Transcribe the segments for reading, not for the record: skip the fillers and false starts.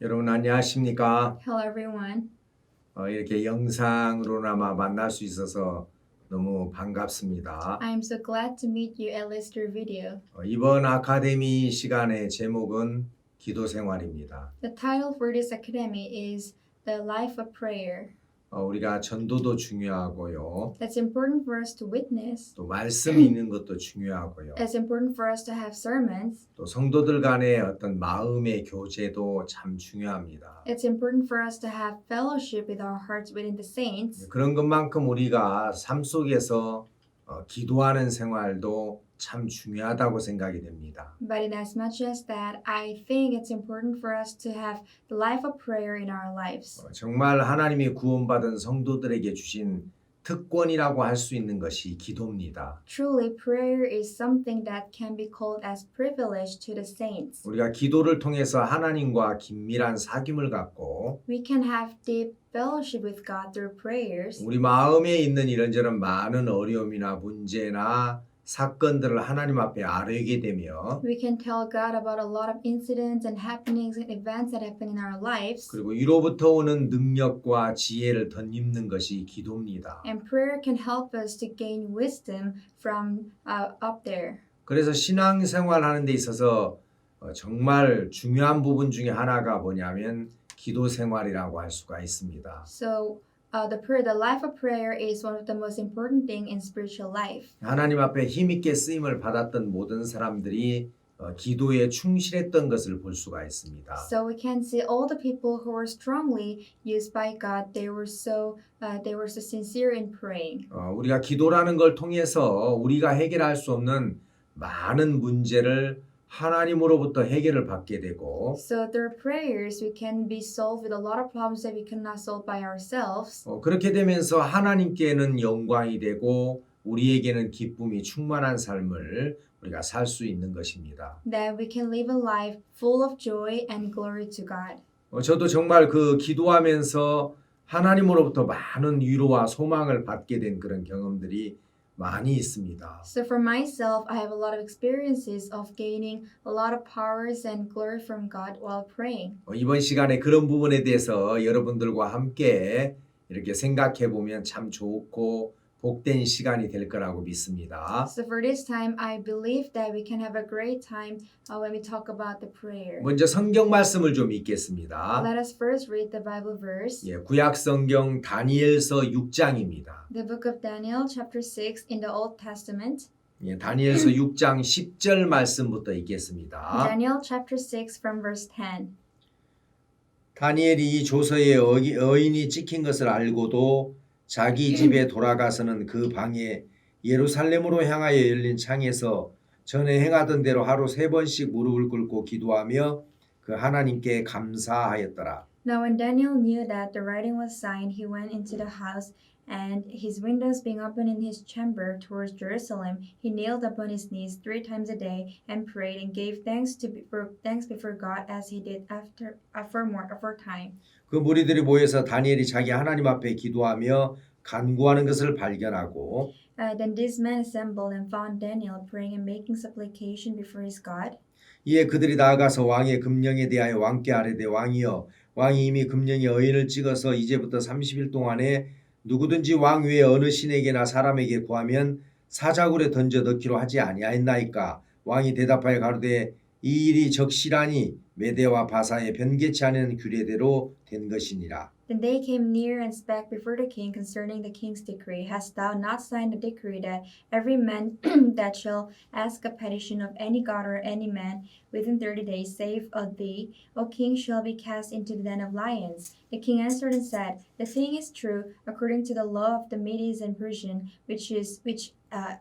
여러분 안녕하십니까? Hello everyone. 이렇게 영상으로나마 만날 수 있어서 너무 반갑습니다. I am so glad to meet you at least through video. 이번 아카데미 시간의 제목은 기도 생활입니다. The title for this academy is The Life of Prayer. 우리가 전도도 중요하고요. It's important for us to witness. 또 말씀이 있는 것도 중요하고요. It's important for us to have sermons. 또 성도들 간의 어떤 마음의 교제도 참 중요합니다. It's important for us to have fellowship with our hearts within the saints. 그런 것만큼 우리가 삶 속에서 기도하는 생활도 참 중요하다고 생각이 됩니다. But in as much as that, I think it's important for us to have the life of prayer in our lives. 정말 하나님이 구원받은 성도들에게 주신 특권이라고 할 수 있는 것이 기도입니다. Truly, prayer is something that can be called as privilege to the saints. 우리가 기도를 통해서 하나님과 긴밀한 사귐을 갖고 We can have deep fellowship with God through prayers. 우리 마음에 있는 이런저런 많은 어려움이나 문제나 사건들을 하나님 앞에 아뢰게 되며 We can tell God about a lot of incidents and happenings and events that happen in our lives. 그리고 이로부터 오는 능력과 지혜를 덧입는 것이 기도입니다. And prayer can help us to gain wisdom from up there. 그래서 신앙생활 하는 데 있어서 정말 중요한 부분 중에 하나가 뭐냐면 기도 생활이라고 할 수가 있습니다. So the life of prayer is one of the most important thing in spiritual life. 하나님 앞에 힘있게 쓰임을 받았던 모든 사람들이 기도에 충실했던 것을 볼 수가 있습니다. So we can see all the people who were strongly used by God. They were so sincere in praying. 우리가 기도라는 걸 통해서 우리가 해결할 수 없는 많은 문제를 하나님으로부터 해결을 받게 되고 So through prayers we can be solved with a lot of problems that we cannot solve by ourselves. 그렇게 되면서 하나님께는 영광이 되고 우리에게는 기쁨이 충만한 삶을 우리가 살 수 있는 것입니다. That we can live a life full of joy and glory to God. 저도 정말 그 기도하면서 하나님으로부터 많은 위로와 소망을 받게 된 그런 경험들이 많이 있습니다. So for myself, I have a lot of experiences of gaining a lot of powers and glory from God while praying. 이번 시간에 그런 부분에 대해서 여러분들과 함께 이렇게 생각해 보면 참 좋고 복된 시간이 될 거라고 믿습니다. So for this time, I believe that we can have a great time when we talk about the prayer. 먼저 성경 말씀을 좀 읽겠습니다. Let us first read the Bible verse. 구약 성경 다니엘서 6장입니다. The book of Daniel, chapter 6 in the Old Testament. 다니엘서 6장 10절 말씀부터 읽겠습니다. Daniel, chapter 6 from verse 10. 다니엘이 이 조서에 어인이 찍힌 것을 알고도 자기 집에 돌아가서는 그 방에 예루살렘으로 향하여 열린 창에서 전에 행하던 대로 하루 3번씩 무릎을 꿇고 기도하며 그 하나님께 감사하였더라. Now when Daniel knew that the writing was signed, he went into the house, and his windows being open in his chamber towards Jerusalem, he kneeled upon his knees 3 times a day and prayed and gave thanks before God as he did aforetime. 그 무리들이 모여서 다니엘이 자기 하나님 앞에 기도하며 간구하는 것을 발견하고 Then these men assembled and found Daniel praying and making supplication before his God. 이에 그들이 나아가서 왕의 금령에 대하여 왕께 아뢰되 왕이여 왕이 이미 금령에 어인을 찍어서 이제부터 30일 동안에 누구든지 왕 외에 어느 신에게나 사람에게 구하면 사자굴에 던져 넣기로 하지 아니하였나이까. 왕이 대답하여 가로되 이 일이 적시라니 메대와 바사의 변개치 않은 규례대로 된 것이니라. Then they came near and spake before the king concerning the king's decree. Hast thou not signed a decree that every man that shall ask a petition of any god or any man within 30 days, save of thee, O king, shall be cast into the den of lions? The king answered and said, The thing is true, according to the law of the Medes and Persian, which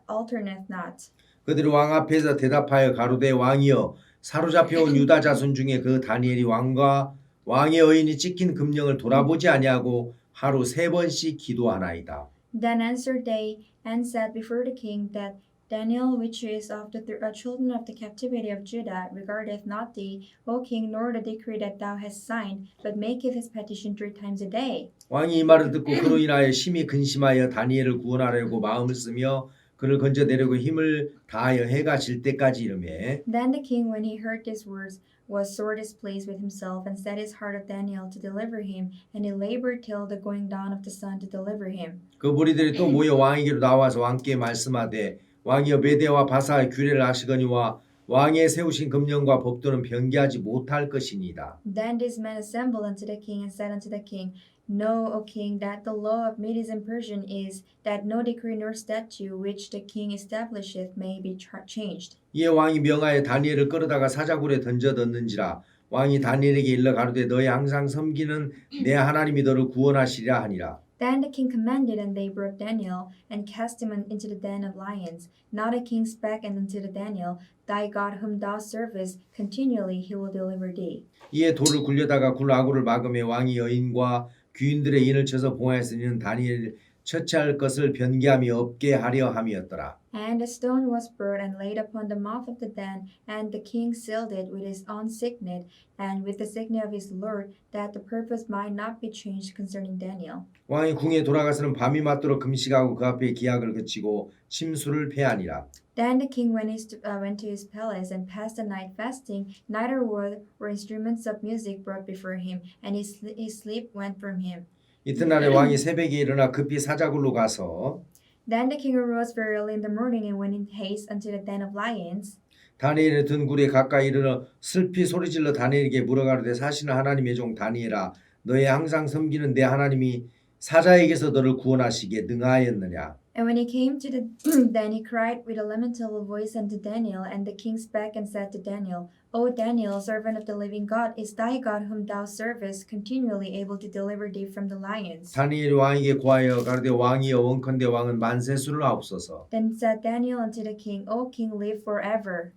alternate not. 그들이 왕 앞에서 대답하여 가로되 왕이여 사로잡혀온 유다 자손 중에 그 다니엘이 왕과 왕의 어인이 찍힌 금령을 돌아보지 아니하고 하루 3번씩 기도하나이다. Then answered they and said before the king that Daniel, which is of the children of the captivity of Judah, regardeth not thee, O king, nor the decree that thou hast signed, but maketh his petition 3 times a day. 왕이 이 말을 듣고 그로 인하여 심히 근심하여 다니엘을 구원하려고 마음을 쓰며 그를 건져내려고 힘을 다하여 해가 질 때까지 이르매 Then the king, when he heard these words, was sore displeased with himself and set his heart of Daniel to deliver him, and he labored till the going down of the sun to deliver him. 그 무리들이 또 모여 왕에게로 나와서 왕께 말씀하되 왕이여 메대와 바사의 규례를 아시거니와 왕의 세우신 금령과 법도는 변개하지 못할 것이니이다. Then these men assembled unto the king and said unto the king, Know, O king, that the law of Medes and Persian is that no decree nor statute which the king establisheth may be changed. 이에 왕이 명하여 다니엘을 끌어다가 사자굴에 던져뒀는지라 왕이 다니엘에게 일러 가로되 너희 항상 섬기는 내 하나님이 너를 구원하시리라 하니라. Then the king commanded, and they brought Daniel and cast him into the den of lions. Now the king spake unto the Daniel, Thy God whom thou servest continually he will deliver thee. 이에 돌을 굴려다가 굴 아구를 막음에 왕이 여인과 귀인들의 인을 쳐서 봉하였으니 이는 다니엘 처치할 것을 변개함이 없게 하려 함이었더라. And a stone was brought and laid upon the mouth of the den, and the king sealed it with his own signet and with the signet of his lord, that the purpose might not be changed concerning Daniel. 왕이 궁에 돌아가서는 밤이 맞도록 금식하고 그 앞에 기약을 그치고 침수를 패하니라. Then the king went to his palace and passed the night fasting. Neither were instruments of music brought before him, and his sleep went from him. 이튿날에 왕이 새벽에 일어나 급히 사자굴로 가서 Then the king arose very early in the morning and went in haste unto the den of lions. 다니엘의 든 굴에 가까이 이르러 슬피 소리질러 다니엘에게 물어가로되 사시는 하나님의 종 다니엘아 너의 항상 섬기는 내 하나님이 사자에게서 너를 구원하시기에 능하였느냐. And when he came to the den, he cried with a lamentable voice unto Daniel. And the king spake and said to Daniel, O Daniel, servant of the living God, is thy God whom thou servest continually able to deliver thee from the lions? 다니엘이 왕에게 고하여 가로되 왕이여 원컨대 왕은 만세수를 하옵소서. Then said Daniel unto the king, O king, live forever.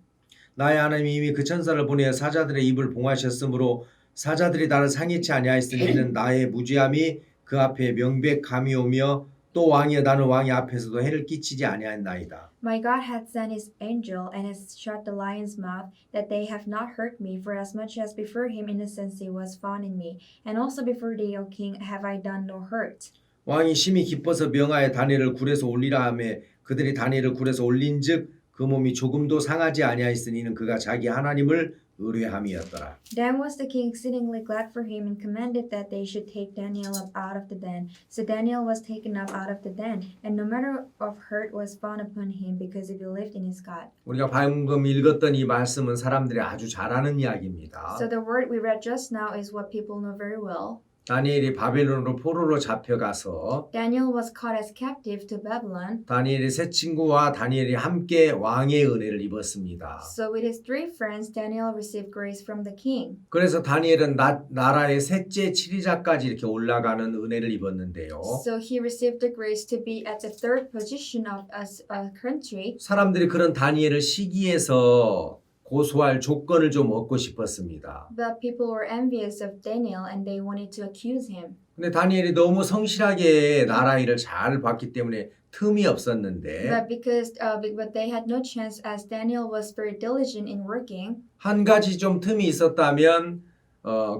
나의 하나님이 이미 그 천사를 보내어 사자들의 입을 봉하셨으므로 사자들이 나를 상해치 아니하였으니 이는 나의 무죄함이 그 앞에 명백함이 오며 또 왕이여 나는 왕의 앞에서도 해를 끼치지 아니하였나이다. My God hath sent his angel and has shut the lion's mouth, that they have not hurt me, for as much as before him innocency was found in me, and also before thee, O king, have I done no hurt. 왕이 심히 기뻐서 명하여 다니엘을 굴에서 올리라 하매 그들이 다니엘을 굴에서 올린즉 그 몸이 조금도 상하지 아니하였으니 이는 그가 자기 하나님을 의뢰함이었더라. Then was the king exceedingly glad for him, and commanded that they should take Daniel up out of the den. So Daniel was taken up out of the den, and no matter of hurt was found upon him, because he believed in his God. 우리가 방금 읽었던 이 말씀은 사람들이 아주 잘 아는 이야기입니다. So the word we read just now is what people know very well. 다니엘이 바벨론으로 포로로 잡혀가서 Daniel was caught as captive to Babylon. 다니엘의 세 친구와 다니엘이 함께 왕의 은혜를 입었습니다. So with his three friends, Daniel received grace from the king. 그래서 다니엘은 나라의 셋째 치리자까지 이렇게 올라가는 은혜를 입었는데요. So he received the grace to be at the third position of a country. 사람들이 그런 다니엘을 시기해서 고소할 조건을 좀 얻고 싶었습니다. But people were envious of Daniel and they wanted to accuse him. 근데 다니엘이 너무 성실하게 나라 일을 잘 봤기 때문에 틈이 없었는데 But they had no chance as Daniel was very diligent in working. 한 가지 좀 틈이 있었다면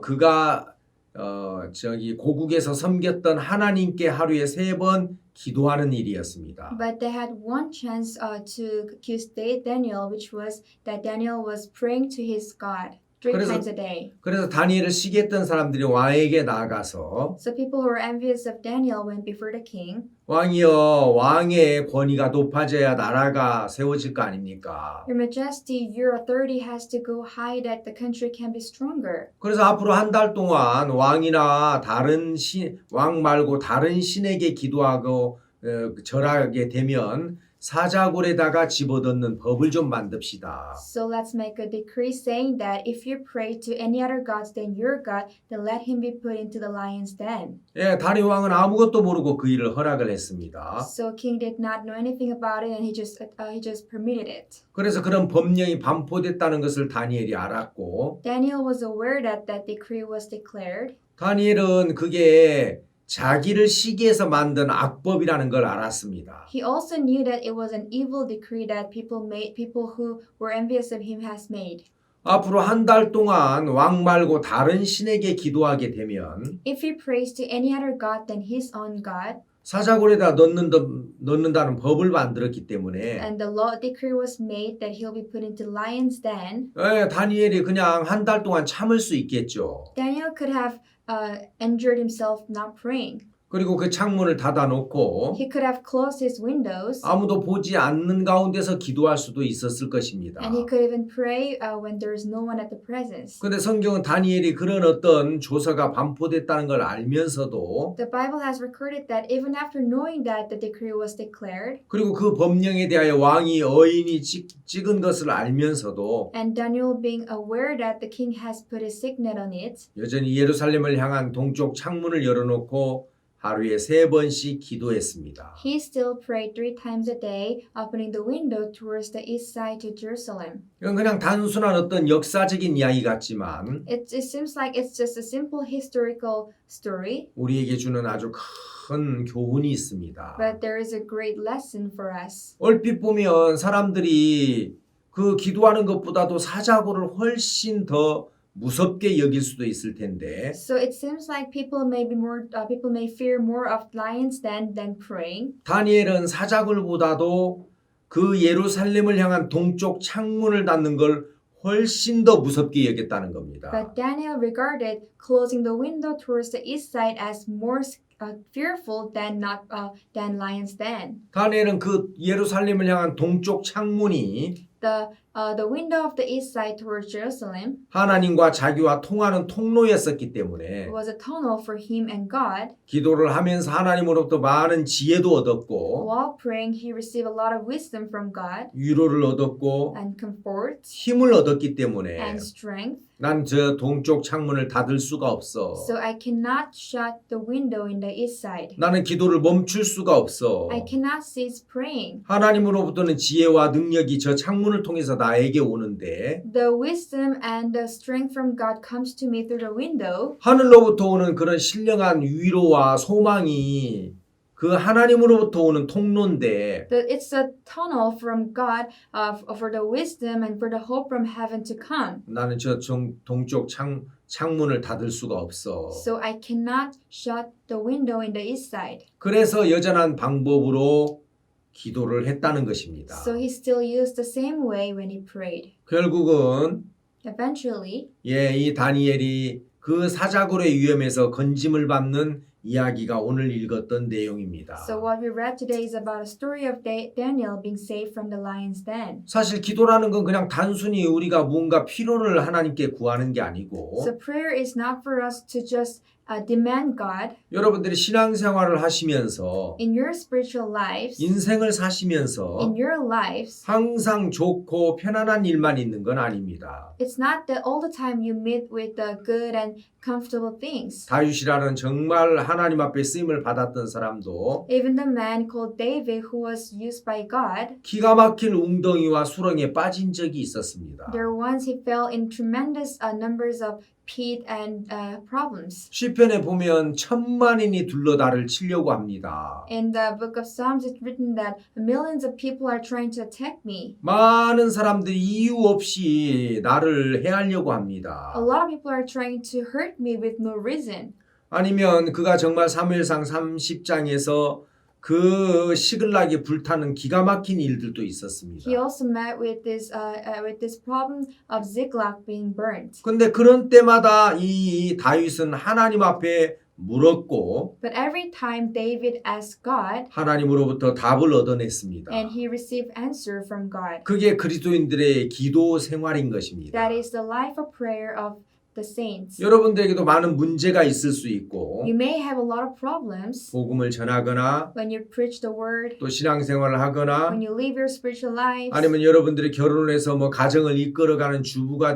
그가 고국에서 섬겼던 하나님께 하루에 3번 기도하는 일이었습니다. But they had one chance to accuse Daniel, which was that Daniel was praying to his God 3 times a day. 그래서 다니엘을 시기했던 사람들이 왕에게 나아가서 So people who were envious of Daniel went before the king. 왕이여 왕의 권위가 높아져야 나라가 세워질 거 아닙니까? Your Majesty, your authority has to go high that the country can be stronger. 그래서 앞으로 한 달 동안 왕이나 왕 말고 다른 신에게 기도하고 절하게 되면 사자굴에다가 집어넣는 법을 좀 만듭시다. So let's make a decree saying that if you pray to any other gods than your God, then let him be put into the lion's den. 예, 다리 왕은 아무것도 모르고 그 일을 허락을 했습니다. So king did not know anything about it, and he just permitted it. 그래서 그런 법령이 반포됐다는 것을 다니엘이 알았고, Daniel was aware that that decree was declared. 다니엘은 그게 자기를 시기해서 만든 악법이라는 걸 알았습니다. He also knew that it was an evil decree that people who were envious of him has made. 앞으로 한 달 동안 왕 말고 다른 신에게 기도하게 되면 If he prays to any other god than his own God, 사자굴에다 넣는다는 법을 만들었기 때문에 And the law decree was made that he'll be put into lion's den. 다니엘이 그냥 한 달 동안 참을 수 있겠죠. Daniel could have endured himself not praying. 그리고 그 창문을 닫아놓고 He could have closed his windows. 아무도 보지 않는 가운데서 기도할 수도 있었을 것입니다. And he could even pray when there is no one at the presence. 근데 성경은 다니엘이 그런 어떤 조서가 반포됐다는 걸 알면서도 The Bible has recorded that even after knowing that the decree was declared, 그리고 그 법령에 대하여 왕이 어인이 찍은 것을 알면서도 and Daniel being aware that the king has put his signet on it, 여전히 예루살렘을 향한 동쪽 창문을 열어놓고 하루에 3번씩 기도했습니다. he still prayed 3 times a day, opening the window towards the east side to Jerusalem. 이건 그냥 단순한 어떤 역사적인 이야기 같지만 It seems like it's just a simple historical story, 우리에게 주는 아주 큰 교훈이 있습니다. but there is a great lesson for us. 얼핏 보면 사람들이 그 기도하는 것보다도 사자굴을 훨씬 더 무섭게 여길 수도 있을 텐데 So it seems like people may fear more of lion's den than praying. 다니엘은 사자굴보다도 그 예루살렘을 향한 동쪽 창문을 닫는 걸 훨씬 더 무섭게 여겼다는 겁니다. But Daniel regarded closing the window towards the east side as more fearful than lion's den. 다니엘은 그 예루살렘을 향한 동쪽 창문이 The window of the east side towards Jerusalem 하나님과 자기와 통하는 통로였었기 때문에 was a tunnel for him and God. 기도를 하면서 하나님으로부터 많은 지혜도 얻었고 While praying, he received a lot of wisdom from God 위로를 얻었고 and comfort 힘을 얻었기 때문에 and strength. 난 저 동쪽 창문을 닫을 수가 없어. So I cannot shut the window in the east side. 나는 기도를 멈출 수가 없어. I cannot cease praying. 하나님으로부터는 지혜와 능력이 저 창문을 통해서 나에게 오는데 The wisdom and the strength from God comes to me through the window. 하늘로부터 오는 그런 신령한 위로와 소망이 그 하나님으로부터 오는 통로인데 It's a tunnel from God for the wisdom and for the hope from heaven to come. 나는 저 동쪽 창문을 닫을 수가 없어. So I cannot shut the window in the east side. 그래서 여전한 방법으로 기도를 했다는 것입니다. So he still used the same way when he prayed. 결국은 Eventually, 이 다니엘이 그 사자굴의 위험에서 건짐을 받는 이야기가 오늘 읽었던 내용입니다. so what we read today is about a story of Daniel being saved from the lion's den. 사실 기도라는 건 그냥 단순히 우리가 뭔가 필요를 하나님께 구하는 게 아니고 So prayer is not for us to just demand God. 여러분들이 신앙생활을 하시면서 In your spiritual lives, 인생을 사시면서 in your lives, 항상 좋고 편안한 일만 있는 건 아닙니다. it's not that all the time you meet with the good and comfortable things. 다윗이라는 정말 하나님 앞에 쓰임을 받았던 사람도 Even the man called David, who was used by God, 기가 막힌 웅덩이와 수렁에 빠진 적이 있었습니다. there once he fell in tremendous numbers of pit and problems. 시편에 보면 1,000만인이 둘러 나를 치려고 합니다. In the book of Psalms, it's written that millions of people are trying to attack me. 많은 사람들이 이유 없이 나를 해하려고 합니다. A lot of people are trying to hurt me with no reason. 아니면 그가 정말 사무엘상 30장에서 그 시글락에 불타는 기가 막힌 일들도 있었습니다. He also met with this problem of Ziklag being burnt. 근데 그런 때마다 이 다윗은 하나님 앞에 물었고 But every time David asked God, 하나님으로부터 답을 얻어냈습니다. and he received answer from God. 그게 그리스도인들의 기도 생활인 것입니다. That is the life of prayer of the saints. 여러분들에게도 많은 문제가 있을 수 있고 You may have a lot of problems 복음을 전하거나 when you preach the word, 또 신앙생활을 하거나 when you live your spiritual lives, 아니면 여러분들이 결혼을 해서 뭐 가정을 이끌어가는 주부가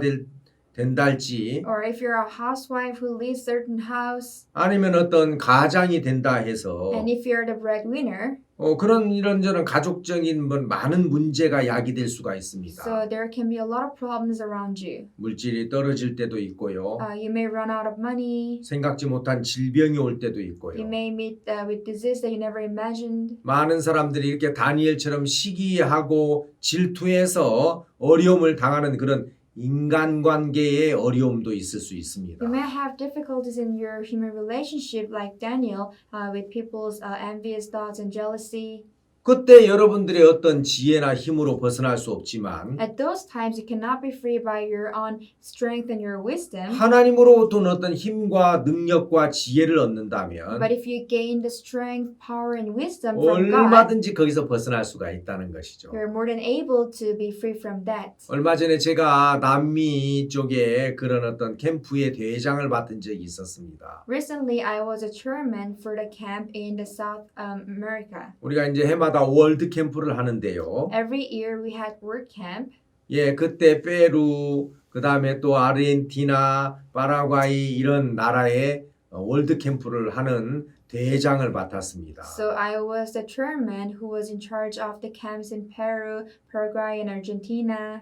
된달지 or if you're a housewife who leads certain house, 아니면 어떤 가장이 된다 해서 and if you're the breadwinner, 그런 이런저런 가족적인 많은 문제가 야기될 수가 있습니다. so there can be a lot of problems around you. 물질이 떨어질 때도 있고요. You may run out of money. 생각지 못한 질병이 올 때도 You 있고요. may meet with disease that you never imagined. 많은 사람들이 이렇게 다니엘처럼 시기하고 질투해서 어려움을 당하는 그런 인간관계에 어려움도 있을 수 있습니다. You may have difficulties in your human relationship, like Daniel, with people's envious thoughts and jealousy. 그때 여러분들의 어떤 지혜나 힘으로 벗어날 수 없지만 At those times, you cannot be free by your own strength and your wisdom. 하나님으로부터 어떤 힘과 능력과 지혜를 얻는다면 But if you gain the strength, power, and wisdom from God, 얼마든지 거기서 벗어날 수가 있다는 것이죠. you're more than able to be free from that. 얼마 전에 제가 남미 쪽에 그런 어떤 캠프의 대장을 맡은 적이 있었습니다. Recently, I was a chairman for the camp in the South America. 우리가 이제 해마다 월드 캠프를 하는데요. Every year we had work camp. 예, 그때 페루, 그 다음에 또 아르헨티나, 파라과이 이런 나라에 월드 캠프를 하는 대장을 맡았습니다. So I was the chairman who was in charge of the camps in Peru, Paraguay, and Argentina.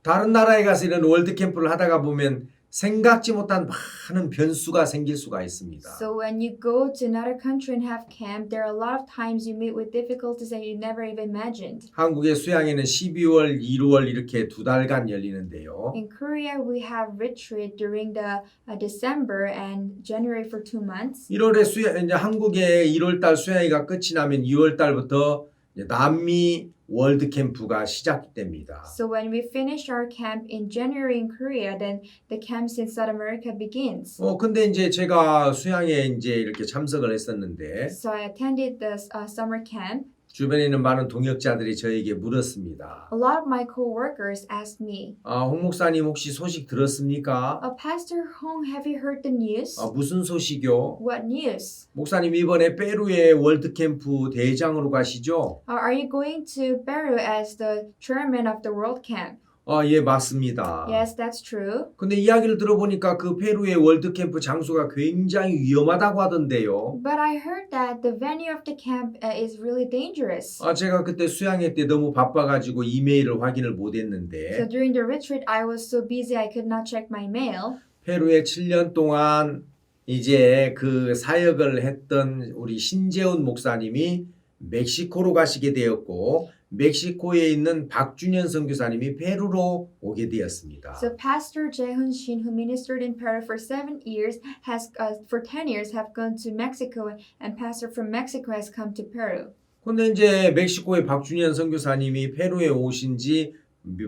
다른 나라에 가서 이런 월드 캠프를 하다가 보면 생각지 못한 많은 변수가 생길 수가 있습니다. So when you go to another country and have camp, there are a lot of times you meet with difficulties that you never even imagined. 한국의 수양에는 12월, 1월 이렇게 2달간 열리는데요. In Korea, we have retreat during the December and January for 2 months. 1월에 이제 한국의 1월달 수양회가 끝이 나면 2월달부터 남미 월드 캠프가 시작됩니다. So when we finish our camp in January in Korea, then the camps in South America begins. 근데 이제 제가 수양에 이제 이렇게 참석을 했었는데 So I attended the summer camp. 주변에 있는 많은 동역자들이 저에게 물었습니다. A lot of my co-workers asked me, 홍 목사님 혹시 소식 들었습니까? Pastor Hong, have you heard the news? 무슨 소식이요? What news? 목사님 이번에 페루의 월드 캠프 대장으로 가시죠? Are you going to Peru as the chairman of the World Camp? 예, 맞습니다. Yes, that's true. 근데 이야기를 들어보니까 그 페루의 월드 캠프 장소가 굉장히 위험하다고 하던데요. But I heard that the venue of the camp is really dangerous. 제가 그때 수양회 때 너무 바빠가지고 이메일을 확인을 So 못했는데 during the retreat, I was so busy I could not check my mail. 페루에 7년 동안 이제 그 사역을 했던 우리 신재훈 목사님이 멕시코로 가시게 되었고 멕시코에 있는 박준현 선교사님이 페루로 오게 되었습니다. So Pastor Jae-hoon Shin, who ministered in Peru for 7 years, has for 10 years have gone to Mexico, and pastor from Mexico has come to Peru. 근데 이제 멕시코의 박준현 선교사님이 페루에 오신 지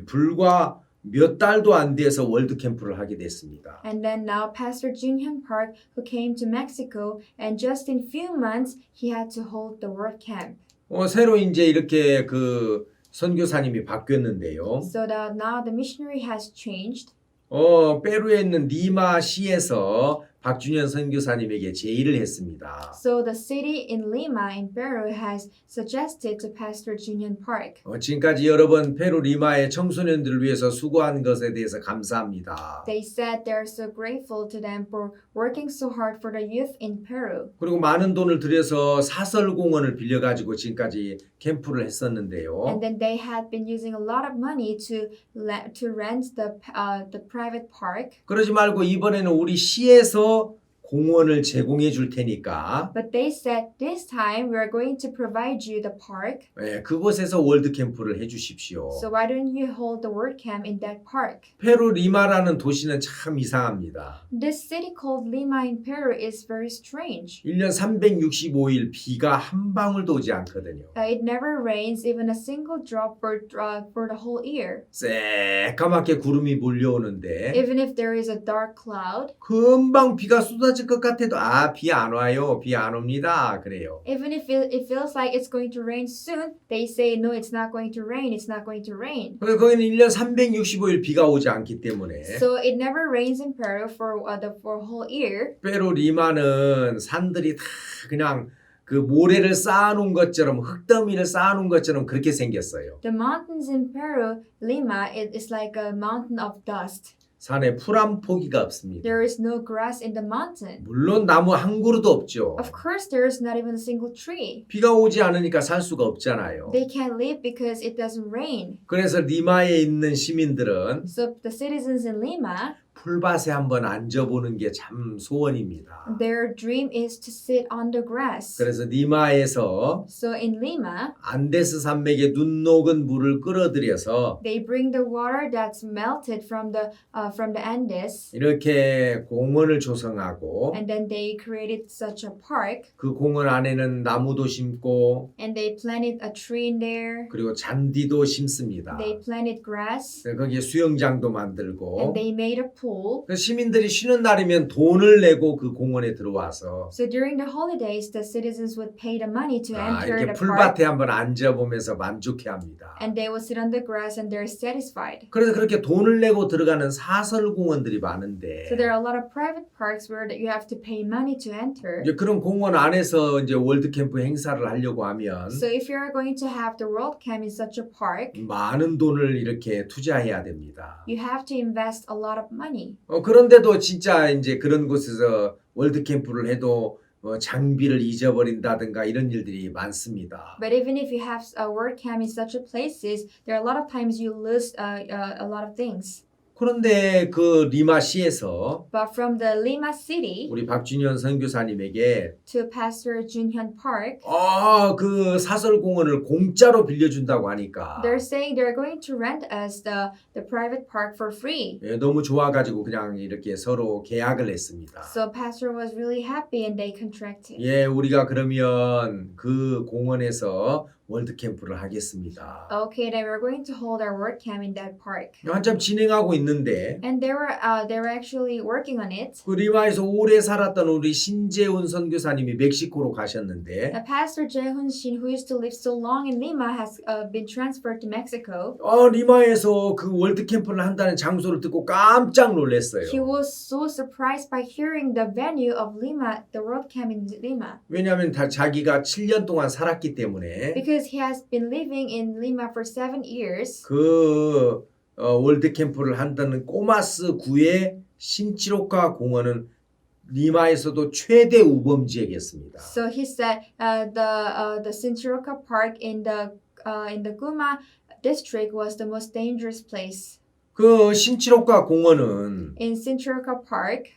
불과 몇 달도 안 돼서 월드 캠프를 하게 됐습니다. And then now Pastor Jun-hyun Park, who came to Mexico, and just in few months he had to hold the World Camp. 새로 이제 이렇게 그 선교사님이 바뀌었는데요. So now the missionary has changed. 페루에 있는 리마시에서 박준현 선교사님에게 제의를 했습니다. So the city in Lima in Peru has suggested to Pastor Jun-hyun Park. 지금까지 여러 번 페루 리마의 청소년들을 위해서 수고한 것에 대해서 감사합니다. They said they're so grateful to them for working so hard for the youth in Peru. 그리고 많은 돈을 들여서 사설공원을 빌려가지고 지금까지 캠프를 했었는데요. And then they had been using a lot of money to rent the private park. 그러지 말고 이번에는 우리 시에서 공원을 제공해 줄 테니까 But they said this time we are going to provide you the park. 그곳에서 월드 캠프를 해 주십시오. So why don't you hold the World Camp in that park? 페루 리마라는 도시는 참 이상합니다. This city called Lima in Peru is very strange. 1년 365일 비가 한 방울도 오지 않거든요. It never rains even a single drop for the whole year. 새까맣게 구름이 몰려오는데 Even if there is a dark cloud, 금방 비가 쏟아질 것 같아도 비 안 와요. 비 안 옵니다. 그래요. even if it feels like it's going to rain soon, they say no, it's not going to rain. It's not going to rain. 거기는 1년 365일 비가 오지 않기 때문에 So it never rains in Peru for a whole year. 페루 리마는 산들이 다 그냥 그 모래를 쌓아놓은 것처럼 흙더미를 쌓아놓은 것처럼 그렇게 생겼어요. The mountains in Peru, Lima, it is like a mountain of dust. 산에 풀 한 포기가 없습니다. There is no grass in the mountain. 물론 나무 한 그루도 없죠. Of course, there is not even a single tree. 비가 오지 않으니까 살 수가 없잖아요. They can't live because it doesn't rain. 그래서 리마에 있는 시민들은 So the citizens in Lima, 풀밭에 한번 앉아보는 게 참 소원입니다. Their dream is to sit on the grass. 그래서 리마에서 So in Lima, 안데스 산맥의 눈 녹은 물을 끌어들여서 they bring the water that's melted from the Andes, 이렇게 공원을 조성하고 and then they created such a park, 그 공원 안에는 나무도 심고 and they planted a tree in there. 그리고 잔디도 심습니다. They planted grass, 거기에 수영장도 만들고 and they made a pool. 그 시민들이 쉬는 날이면 돈을 내고 그 공원에 들어와서 So during the holidays, the citizens would pay the money to enter 이렇게 the park, 풀밭에 한번 앉아보면서 만족해합니다. and they would sit on the grass and they're satisfied. 그래서 그렇게 돈을 내고 들어가는 사설 공원들이 많은데 So there are a lot of private parks where you have to pay money to enter. 이제 그런 공원 안에서 이제 월드 캠프 행사를 하려고 하면 So if you're going to have the World Camp in such a park, 많은 돈을 이렇게 투자해야 됩니다. you have to invest a lot of money. 그런데도 진짜 이제 그런 곳에서 월드 캠프를 해도 장비를 잊어버린다든가 이런 일들이 많습니다. But even if you have a World Camp in such a places, there are a lot of times you lose a lot of things. 그런데 그 리마시에서 But from the Lima city 우리 박준현 선교사님에게 to Pastor Junhyun Park, 그 사설 공원을 공짜로 빌려준다고 하니까 they're saying they're going to rent us the private park for free. 너무 좋아가지고 그냥 이렇게 서로 계약을 했습니다. So Pastor was really happy and they contracted. 우리가 그러면 그 공원에서 월드 캠프를 하겠습니다. Okay, then we're going to hold our World Camp in that park. 한참 진행하고 있는데 And they were actually working on it. 그 리마에서 오래 살았던 우리 신재훈 선교사님이 멕시코로 가셨는데 Pastor Jae-hoon Shin, who used to live so long in Lima, has been transferred to Mexico. 리마에서 그 월드 캠프를 한다는 장소를 듣고 깜짝 놀랐어요. He was so surprised by hearing the venue of Lima, the World Camp in Lima, 왜냐하면 다 자기가 7년 동안 살았기 때문에 because he has been living in Lima for 7 years. 그 월드 캠프를 한다는 꼬마스 구의 신치로카 공원은 리마에서도 최대 우범지역이었습니다. So he said the Sinchiroka Park in the Guma district was the most dangerous place. 그 신치로카 공원은 In Sinchiroka Park,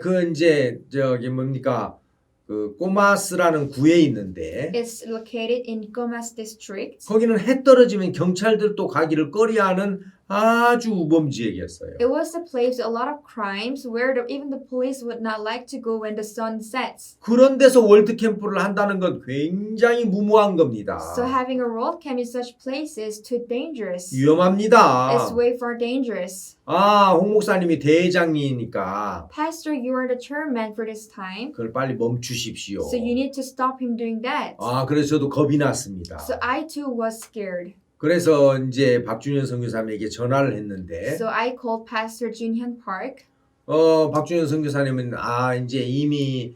그 이제 저기 뭡니까 그 꼬마스라는 구에 있는데 it's located in Gomas district. 거기는 해 떨어지면 경찰들도 가기를 꺼려하는 아주 우범지역이었어요. It was a place with a lot of crimes where even the police would not like to go when the sun sets. 그런 데서 월드 캠프를 한다는 건 굉장히 무모한 겁니다. So having a world camp in such places is too dangerous. 위험합니다. It's way far dangerous. 홍 목사님이 대장이니까 Pastor, you are the chairman for this time, 그걸 빨리 멈추십시오. so you need to stop him doing that. 그래서 저도 겁이 났습니다. So I too was scared. 그래서 이제 박준현 선교사님에게 전화를 했는데 So I called Pastor Junhyun Park. 박준현 선교사님은 이제 이미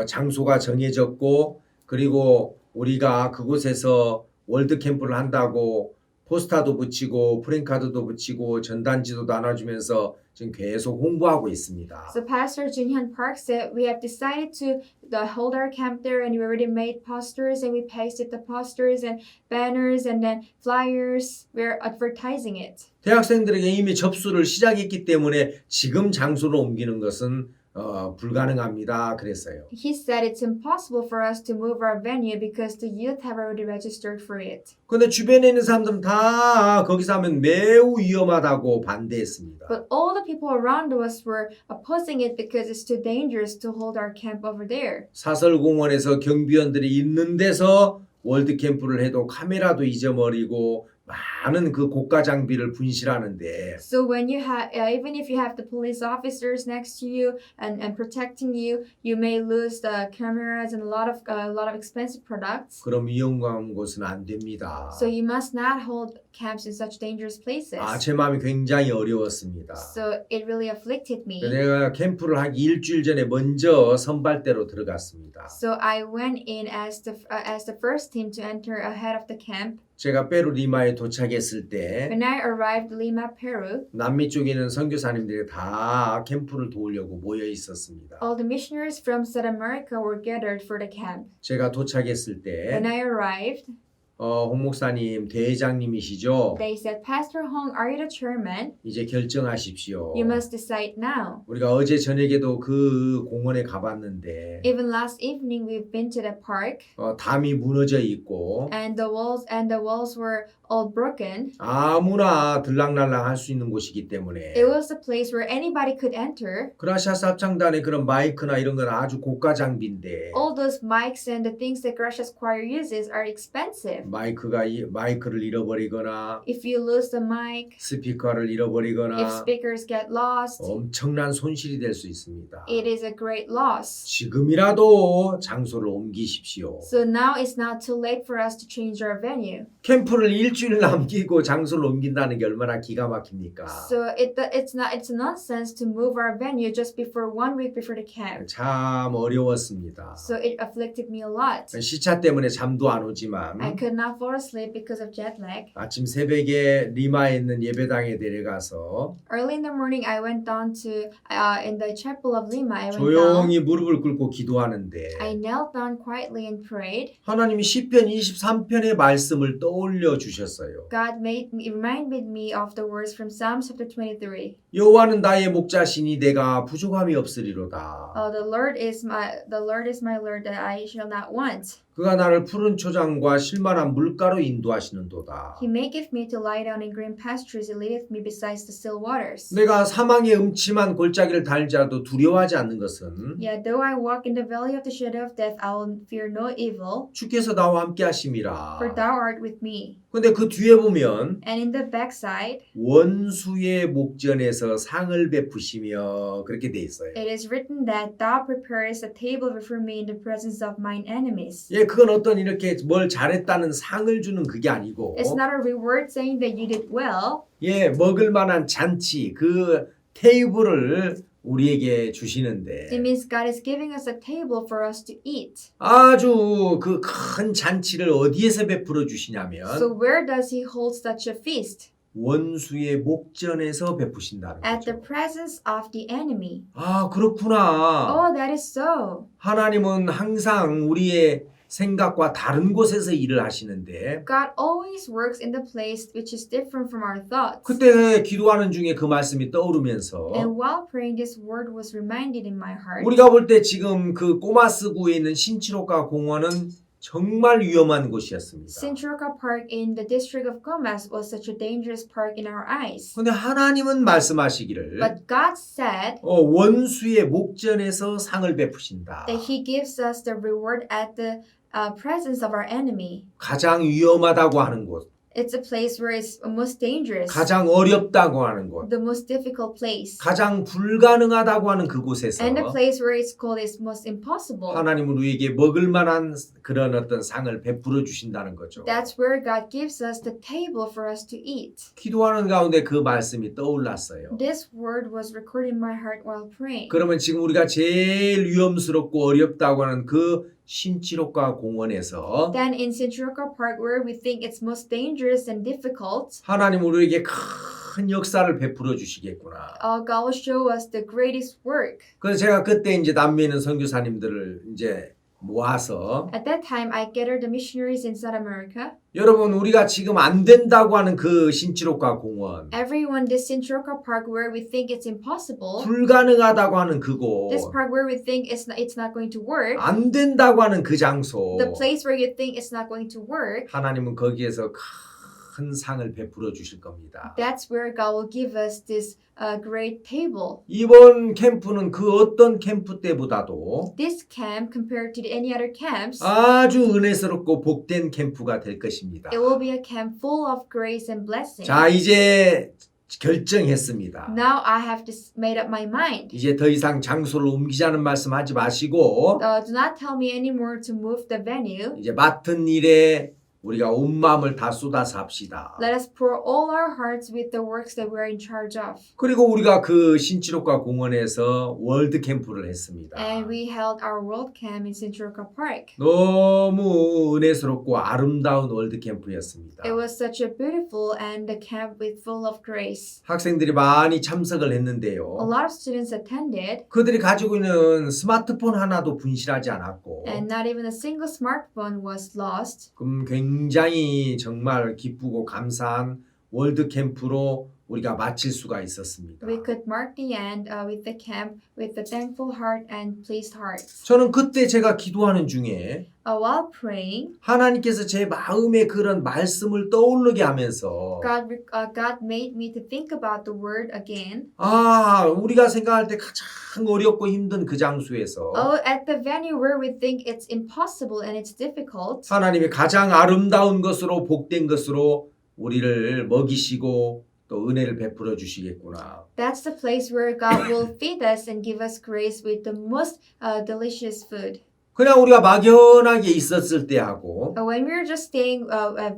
장소가 정해졌고 그리고 우리가 그곳에서 월드 캠프를 한다고 포스터도 붙이고 프랭카드도 붙이고 전단지도 나눠주면서 지금 계속 홍보하고 있습니다. So Pastor Junhyun Park said, we have decided to hold our camp there, and we already made posters and we pasted the posters and banners and then flyers. We're advertising it. 대학생들에게 이미 접수를 시작했기 때문에 지금 장소로 옮기는 것은 불가능합니다. 그랬어요. He said it's impossible for us to move our venue because the youth have already registered for it. 근데 주변에 있는 사람들은 다 거기서 하면 매우 위험하다고 반대했습니다. But all the people around us were opposing it because it's too dangerous to hold our camp over there. 사설공원에서 경비원들이 있는 데서 월드 캠프를 해도 카메라도 잊어버리고 많은 그 고가 장비를 분실하는데 So when you have, even if you have the police officers next to you and protecting you, you may lose the cameras and a lot of expensive products. 그럼 위험한 곳은 안 됩니다. So you must not hold camps in such dangerous places. 제 마음이 굉장히 어려웠습니다. So it really afflicted me. 내가 캠프를 하기 일주일 전에 먼저 선발대로 들어갔습니다. So I went in as the first team to enter ahead of the camp. 제가 페루 리마에 도착했을 때 When I arrived Lima, Peru, 남미 쪽에 있는 선교사님들이 다 캠프를 도우려고 모여 있었습니다. all the missionaries from South America were gathered for the camp. 제가 도착했을 때 When I arrived, 홍 목사님 대회장님이시죠? They said, Pastor Hong, are you the chairman? 이제 결정하십시오. You must decide now. 우리가 어제 저녁에도 그 공원에 가봤는데 Even last evening, we've been to the park, 담이 무너져 있고 and the walls were all broken. 아무나 들락날락 할 수 있는 곳이기 때문에 It was a place where anybody could enter. 그라시아스 합창단의 그런 마이크나 이런 건 아주 고가 장비인데 All those mics and the things that Gracias Choir uses are expensive. 마이크를 잃어버리거나 If you lose the mic, 스피커를 if 잃어버리거나 speakers get lost, 엄청난 손실이 될 수 있습니다. it is a great loss. 지금이라도 장소를 옮기십시오. So now it's not too late for us to change our venue. 캠프를 일주일 남기고 장소를 옮긴다는 게 얼마나 기가 막힙니까? So it's nonsense to move our venue just before 1 week before the camp. 참 어려웠습니다. So it afflicted me a lot. 시차 때문에 잠도 안 오지만 I could not fall asleep because of jet lag. 아침 새벽에 리마에 있는 예배당에 내려가서 Early in the morning, I went down to in the chapel of Lima. I went down. 조용히 무릎을 꿇고 기도하는데 I knelt down quietly and prayed. 하나님이 시편 23편의 말씀을 떠올려 주셨어요. God reminded me of the words from Psalms chapter 23. 여호와는 나의 목자시니 내가 부족함이 없으리로다. The Lord is my Lord that I shall not want. 그가 나를 푸른 초장과 실만한 물가로 인도하시는도다. He maketh me to lie down in green pastures. He leadeth me beside the still waters. 내가 사망의 음침한 골짜기를 달지라도 두려워하지 않는 것은 Yet though I walk in the valley of the shadow of death, I will fear no evil, 주께서 나와 함께 하심이라. for thou art with me. 근데 그 뒤에 보면 And in the backside, 원수의 목전에서 상을 베푸시며 그렇게 돼 있어요. it is written that thou preparest a table before me in the presence of mine enemies. 예, 그건 어떤 이렇게 뭘 잘했다는 상을 주는 그게 아니고 It's not a reward saying that you did well. 예, 먹을 만한 잔치 그 테이블을 우리에게 주시는데 It means God is giving us a table for us to eat. 아주 그 큰 잔치를 어디에서 베풀어 주시냐면 So where does he hold such a feast? 원수의 목전에서 베푸신다는 At the 거죠. presence of the enemy. 아, 그렇구나. Oh, that is so. 하나님은 항상 우리의 생각과 다른 곳에서 일을 하시는데 God always works in the place which is different from our thoughts. 그때 기도하는 중에 그 말씀이 떠오르면서 And while praying, this word was reminded in my heart. 우리가 볼 때 지금 그 꼬마스구에 있는 신치로카 공원은 정말 위험한 곳이었습니다. Sintroka Park in the district of Gomas was such a dangerous park in our eyes. 근데 하나님은 말씀하시기를 But God said 원수의 목전에서 상을 베푸신다. that He gives us the reward at the presence of our enemy. 가장 위험하다고 하는 곳, It's a place where it's most dangerous, 가장 어렵다고 하는 곳, the most difficult place, 가장 불가능하다고 하는 그곳에서 and the place where it's called is most impossible. 하나님은 우리에게 먹을 만한 그런 어떤 상을 베풀어 주신다는 거죠. That's where God gives us the table for us to eat. 기도하는 가운데 그 말씀이 떠올랐어요. This word was recorded in my heart while praying. 그러면 지금 우리가 제일 위험스럽고 어렵다고 하는 그 신치로카 공원에서 Then in Sintroka Park, where we think it's most dangerous and difficult, 하나님 우리에게 큰 역사를 베풀어 주시겠구나. God will show us the greatest work. 그래서 제가 그때 이제 남미에 있는 선교사님들을 이제 모아서 At that time, I gathered the missionaries in South America. 여러분 우리가 지금 안 된다고 하는 그 신치로카 공원, Everyone, this Sintroka Park where we think it's impossible, 불가능하다고 하는 그곳, this park where we think it's not going to work, 안 된다고 하는 그 장소, the place where you think it's not going to work, 하나님은 거기에서 큰 상을 베풀어 주실 겁니다. that's where God will give us this great table. 이번 캠프는 그 어떤 캠프 때보다도 This camp, compared to any other camps, 아주 은혜스럽고 복된 캠프가 될 것입니다. it will be a camp full of grace and blessing. 자, 이제 결정했습니다. Now I have made up my mind. 이제 더 이상 장소를 옮기자는 말씀하지 마시고 Do not tell me anymore to move the venue. 이제 맡은 일에 우리가 온 마음을 다 쏟아서 합시다. Let us pour all our hearts with the works that we are in charge of. 그리고 우리가 그 신치로카 공원에서 월드 캠프를 했습니다. And we held our world camp in Sintroka Park. 너무 은혜스럽고 아름다운 월드 캠프였습니다. It was such a beautiful and a camp with full of grace. 학생들이 많이 참석을 A 했는데요. lot of students attended, 그들이 가지고 있는 스마트폰 하나도 분실하지 않았고 and not even a single smartphone was lost. 굉장히 굉장히 정말 기쁘고 감사한 월드 캠프로 우리가 마칠 수가 있었습니다. We could mark the end with the camp with a thankful heart and pleased hearts. 저는 그때 제가 기도하는 중에 While praying, 하나님께서 제 마음에 그런 말씀을 떠오르게 하면서 God made me to think about the word again. 우리가 생각할 때 가장 어렵고 힘든 그 장소에서 At the venue where we think it's impossible and it's difficult, 하나님이 가장 아름다운 것으로 복된 것으로 우리를 먹이시고 또 은혜를 베풀어 주시겠구나. that's the place where God will feed us and give us grace with the most delicious food. 그냥 우리가 막연하게 있었을 때하고 When we're just staying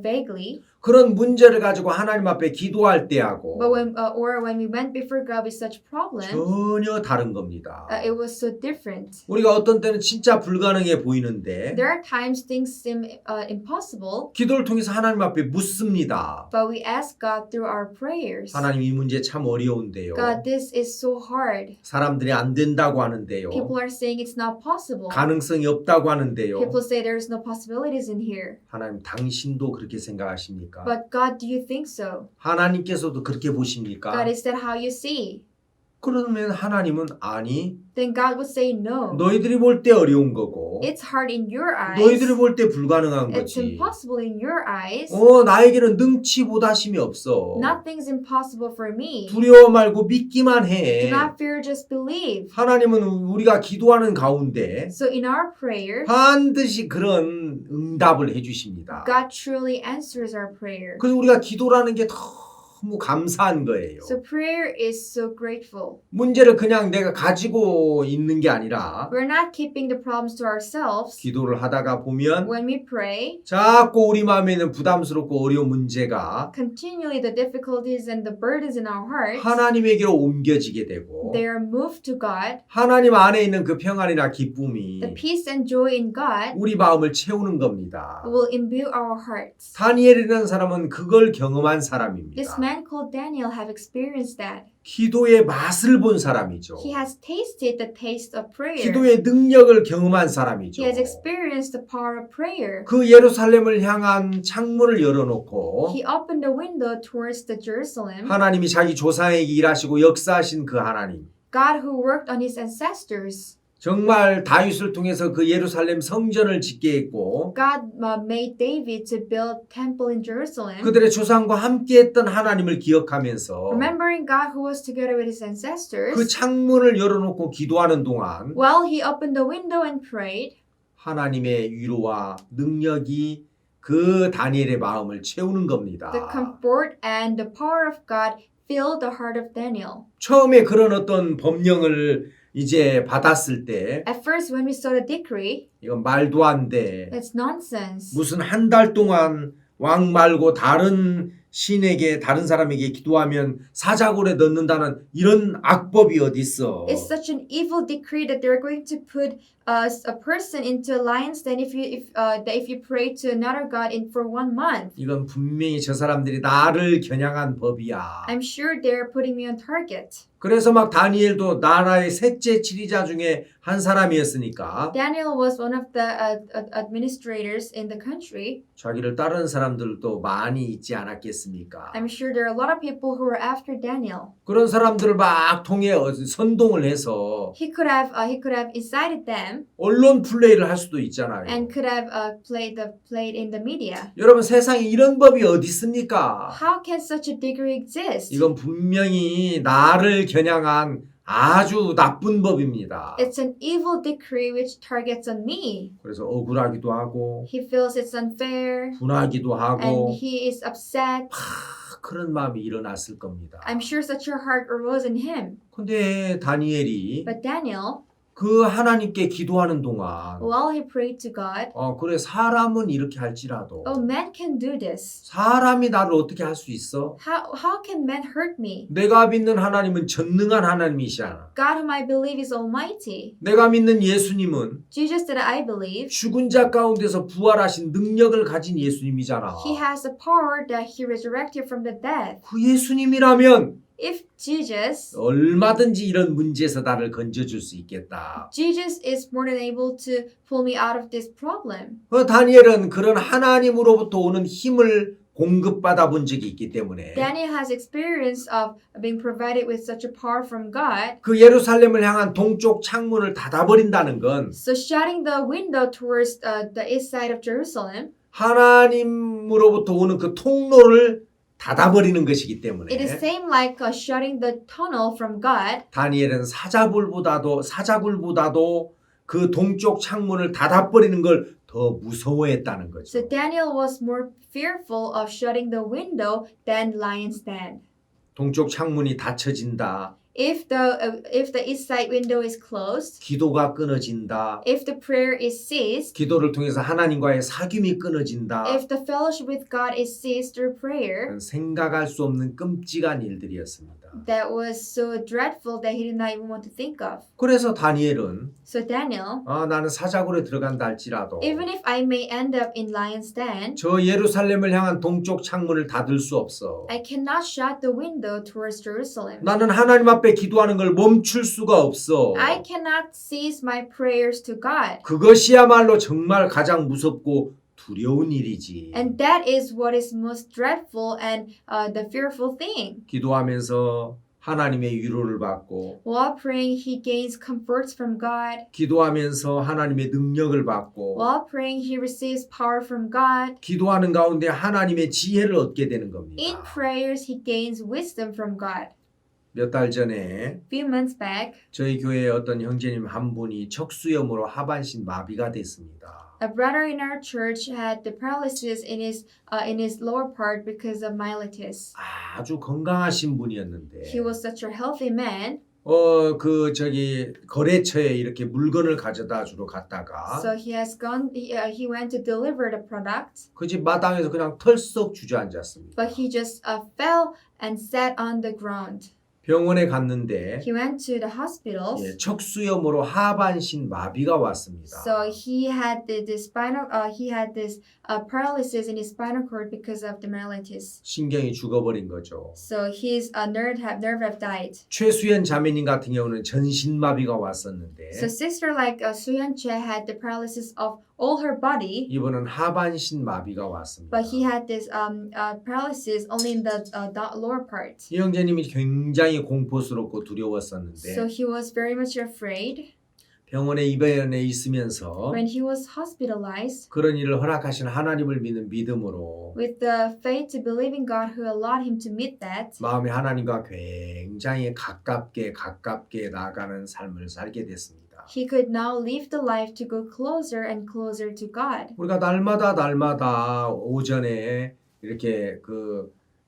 vaguely, 그런 문제를 가지고 하나님 앞에 기도할 때하고 but when we went before God with such problems, 전혀 다른 겁니다. it was so different. 우리가 어떤 때는 진짜 불가능해 보이는데 There are times things seem impossible, 기도를 통해서 하나님 앞에 묻습니다. but we ask God through our prayers. 하나님 이 문제 참 어려운데요. God, this is so hard. 사람들이 안 된다고 하는데요. People are saying it's not possible. 가능성이 없다고 하는데요. People say there's no possibilities in here. 하나님 당신도 그렇게 생각하십니까? But God, do you think so? 하나님께서도 그렇게 보십니까? God, is that how you see? 그러면 하나님은 아니 Then God would say no. 너희들이 볼 때 어려운 거고 It's hard in your eyes. 너희들이 볼 때 불가능한 It's 거지. impossible in your eyes. 나에게는 능치 못하심이 없어. Nothing's impossible for me. 두려워 말고 믿기만 해. Do not fear, just believe. 하나님은 우리가 기도하는 가운데 So in our prayers, 반드시 그런 응답을 해주십니다. God truly answers our prayer. 그래서 우리가 기도라는 게 너무 감사한 거예요. So prayer is so grateful. 문제를 그냥 내가 가지고 있는 게 아니라 We're not keeping the problems to ourselves. 기도를 하다가 보면 When we pray, 자꾸 우리 마음에 있는 부담스럽고 어려운 문제가 continually the difficulties and the burdens in our hearts, 하나님에게로 옮겨지게 되고 they are moved to God. 하나님 안에 있는 그 평안이나 기쁨이 The peace and joy in God 우리 마음을 채우는 겁니다. will imbue our hearts. 다니엘이라는 사람은 그걸 경험한 사람입니다. This man called Daniel have experienced that. 기도의 맛을 본 사람이죠. He has tasted the taste of prayer. 기도의 능력을 경험한 사람이죠. He has experienced the power of prayer. 그 예루살렘을 향한 창문을 열어놓고 He opened the window towards the Jerusalem. 하나님이 자기 조상에게 일하시고 역사하신 그 하나님, God who worked on his ancestors. 정말 다윗을 통해서 그 예루살렘 성전을 짓게 했고 God made David to build temple in Jerusalem. 그들의 조상과 함께했던 하나님을 기억하면서 Remembering God who was together with his ancestors. 그 창문을 열어놓고 기도하는 동안 While he opened the window and prayed, 하나님의 위로와 능력이 그 다니엘의 마음을 채우는 겁니다. the comfort and the power of God filled the heart of Daniel. 처음에 그런 어떤 법령을 이제 받았을 때 At first, when we saw the decree, 이건 말도 안 돼. it's nonsense. 무슨 한 달 동안 왕 말고 다른 신에게 다른 사람에게 기도하면 사자굴에 넣는다는 이런 악법이 어디 있어? It's such an evil decree that they're going to put a person into a lion's den if you pray to another god for 1 month. 이건 분명히 저 사람들이 나를 겨냥한 법이야. I'm sure they're putting me on target. 그래서 막 다니엘도 나라의 셋째 지리자 중에 한 사람이었으니까 Daniel was one of the administrators in the country. 자기를 따르는 사람들도 많이 있지 않았겠습니까? I'm sure there are a lot of people who were after Daniel. 그런 사람들을 막 통해 선동을 해서 He could have incited them 언론 플레이를 할 수도 있잖아요. and could have played in the media. 여러분 세상에 이런 법이 어디 있습니까? How can such a decree exist? 이건 분명히 나를 겨냥한 아주 나쁜 법입니다. It's an evil decree which targets on me. 그래서 억울하기도 하고 He feels it's unfair 분하기도 하고 and he is upset. 그런 마음이 일어났을 겁니다. I'm sure such a heart arose in him. 근데 다니엘이 But Daniel, 그 하나님께 기도하는 동안 while he prayed to God, 그래 사람은 이렇게 할지라도 oh, man can do this. 사람이 나를 어떻게 할 수 있어? How can man hurt me? 내가 믿는 하나님은 전능한 하나님이시잖아. God whom I believe is almighty. 내가 믿는 예수님은 Jesus that I believe, 죽은 자 가운데서 부활하신 능력을 가진 예수님이잖아. he has a power that he resurrected from the dead. 그 예수님이라면 If Jesus 얼마든지 이런 문제에서 나를 건져줄 수 있겠다. Jesus is more than able to pull me out of this problem. 다니엘은 그런 하나님으로부터 오는 힘을 공급받아 본 적이 있기 때문에 Daniel has experience of being provided with such a power from God. 그 예루살렘을 향한 동쪽 창문을 닫아버린다는 건 So shutting the window towards the east side of Jerusalem, 하나님으로부터 오는 그 통로를 닫아버리는 것이기 때문에 it is same like shutting the tunnel from God. 다니엘은 사자굴보다도 그 동쪽 창문을 닫아버리는 걸 더 무서워했다는 거죠. So Daniel was more fearful of shutting the window than lion's den. 동쪽 창문이 닫혀진다. If the east side window is closed, 기도가 끊어진다. if the prayer is ceased, 기도를 통해서 하나님과의 사귐이 끊어진다. if the fellowship with God is ceased through prayer, 생각할 수 없는 끔찍한 일들이었습니다. that was so dreadful that he did not even want to think of. 그래서 다니엘은 So Daniel, 나는 사자굴에 들어간다 할지라도 even if I may end up in lion's den, 저 예루살렘을 향한 동쪽 창문을 닫을 수 없어. I cannot shut the window towards Jerusalem. 나는 하나님 앞에 기도하는 걸 멈출 수가 없어. I cannot cease my prayers to God. 그것이야말로 정말 가장 무섭고 두려운 일이지. And that is what is most dreadful and the fearful thing. 기도하면서 하나님의 위로를 받고 While praying, he gains comforts from God. 기도하면서 하나님의 능력을 받고 While praying, he receives power from God. 기도하는 가운데 하나님의 지혜를 얻게 되는 In 겁니다. prayers, he gains wisdom from God. 몇 달 전에 A few months back, 저희 교회에 어떤 형제님 한 분이 척수염으로 하반신 마비가 됐습니다. a brother in our church had the paralysis in his lower part because of myelitis. 아주 건강하신 분이었는데 He was such a healthy man. 거래처에 이렇게 물건을 가져다 주러 갔다가 So he went to deliver the product, 그 집 마당에서 그냥 털썩 주저앉았습니다. but he just fell and sat on the ground. 병원에 갔는데 He went to the hospital. 척수염으로 하반신 마비가 왔습니다. So he had this paralysis in his spinal cord because of the myelitis. 신경이 죽어버린 거죠. So his nerve have died. 최수연 자매님 같은 경우는 전신 마비가 왔었는데 So sister like Suyeon Che had the paralysis of all her body, 이번은 하반신 마비가 왔습니다. but he had this paralysis only in the lower part. 이 형제님이 굉장히 공포스럽고 두려웠었는데 So he was very much afraid. 병원에 입원해 있으면서 When he was hospitalized, 그런 일을 허락하신 하나님을 믿는 믿음으로 with the faith to believe in God who allowed him to meet that, 마음이 하나님과 굉장히 가깝게 나아가는 삶을 살게 됐습니다. he could now live the life to go closer and closer to God. 우리가 날마다 오전에 이렇게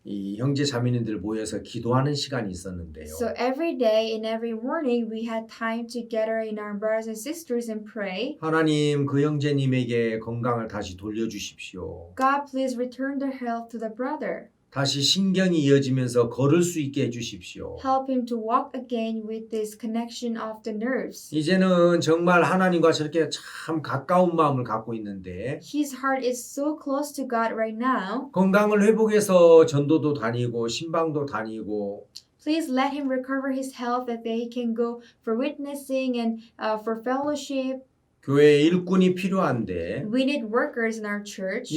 이 형제 자매님들 모여서 기도하는 시간이 있었는데요. So every day and every morning we had time to gather in our brothers and sisters and pray. 하나님 그 형제님에게 건강을 다시 돌려주십시오. God, please return the health to the brother. 다시 신경이 이어지면서 걸을 수 있게 해주십시오. Help him to walk again with this connection of the nerves. 이제는 정말 하나님과 저렇게 참 가까운 마음을 갖고 있는데 His heart is so close to God right now. 건강을 회복해서 전도도 다니고 신방도 다니고 Please let him recover his health that he can go for witnessing and for fellowship. 교회에 일꾼이 필요한데 We need workers in our church.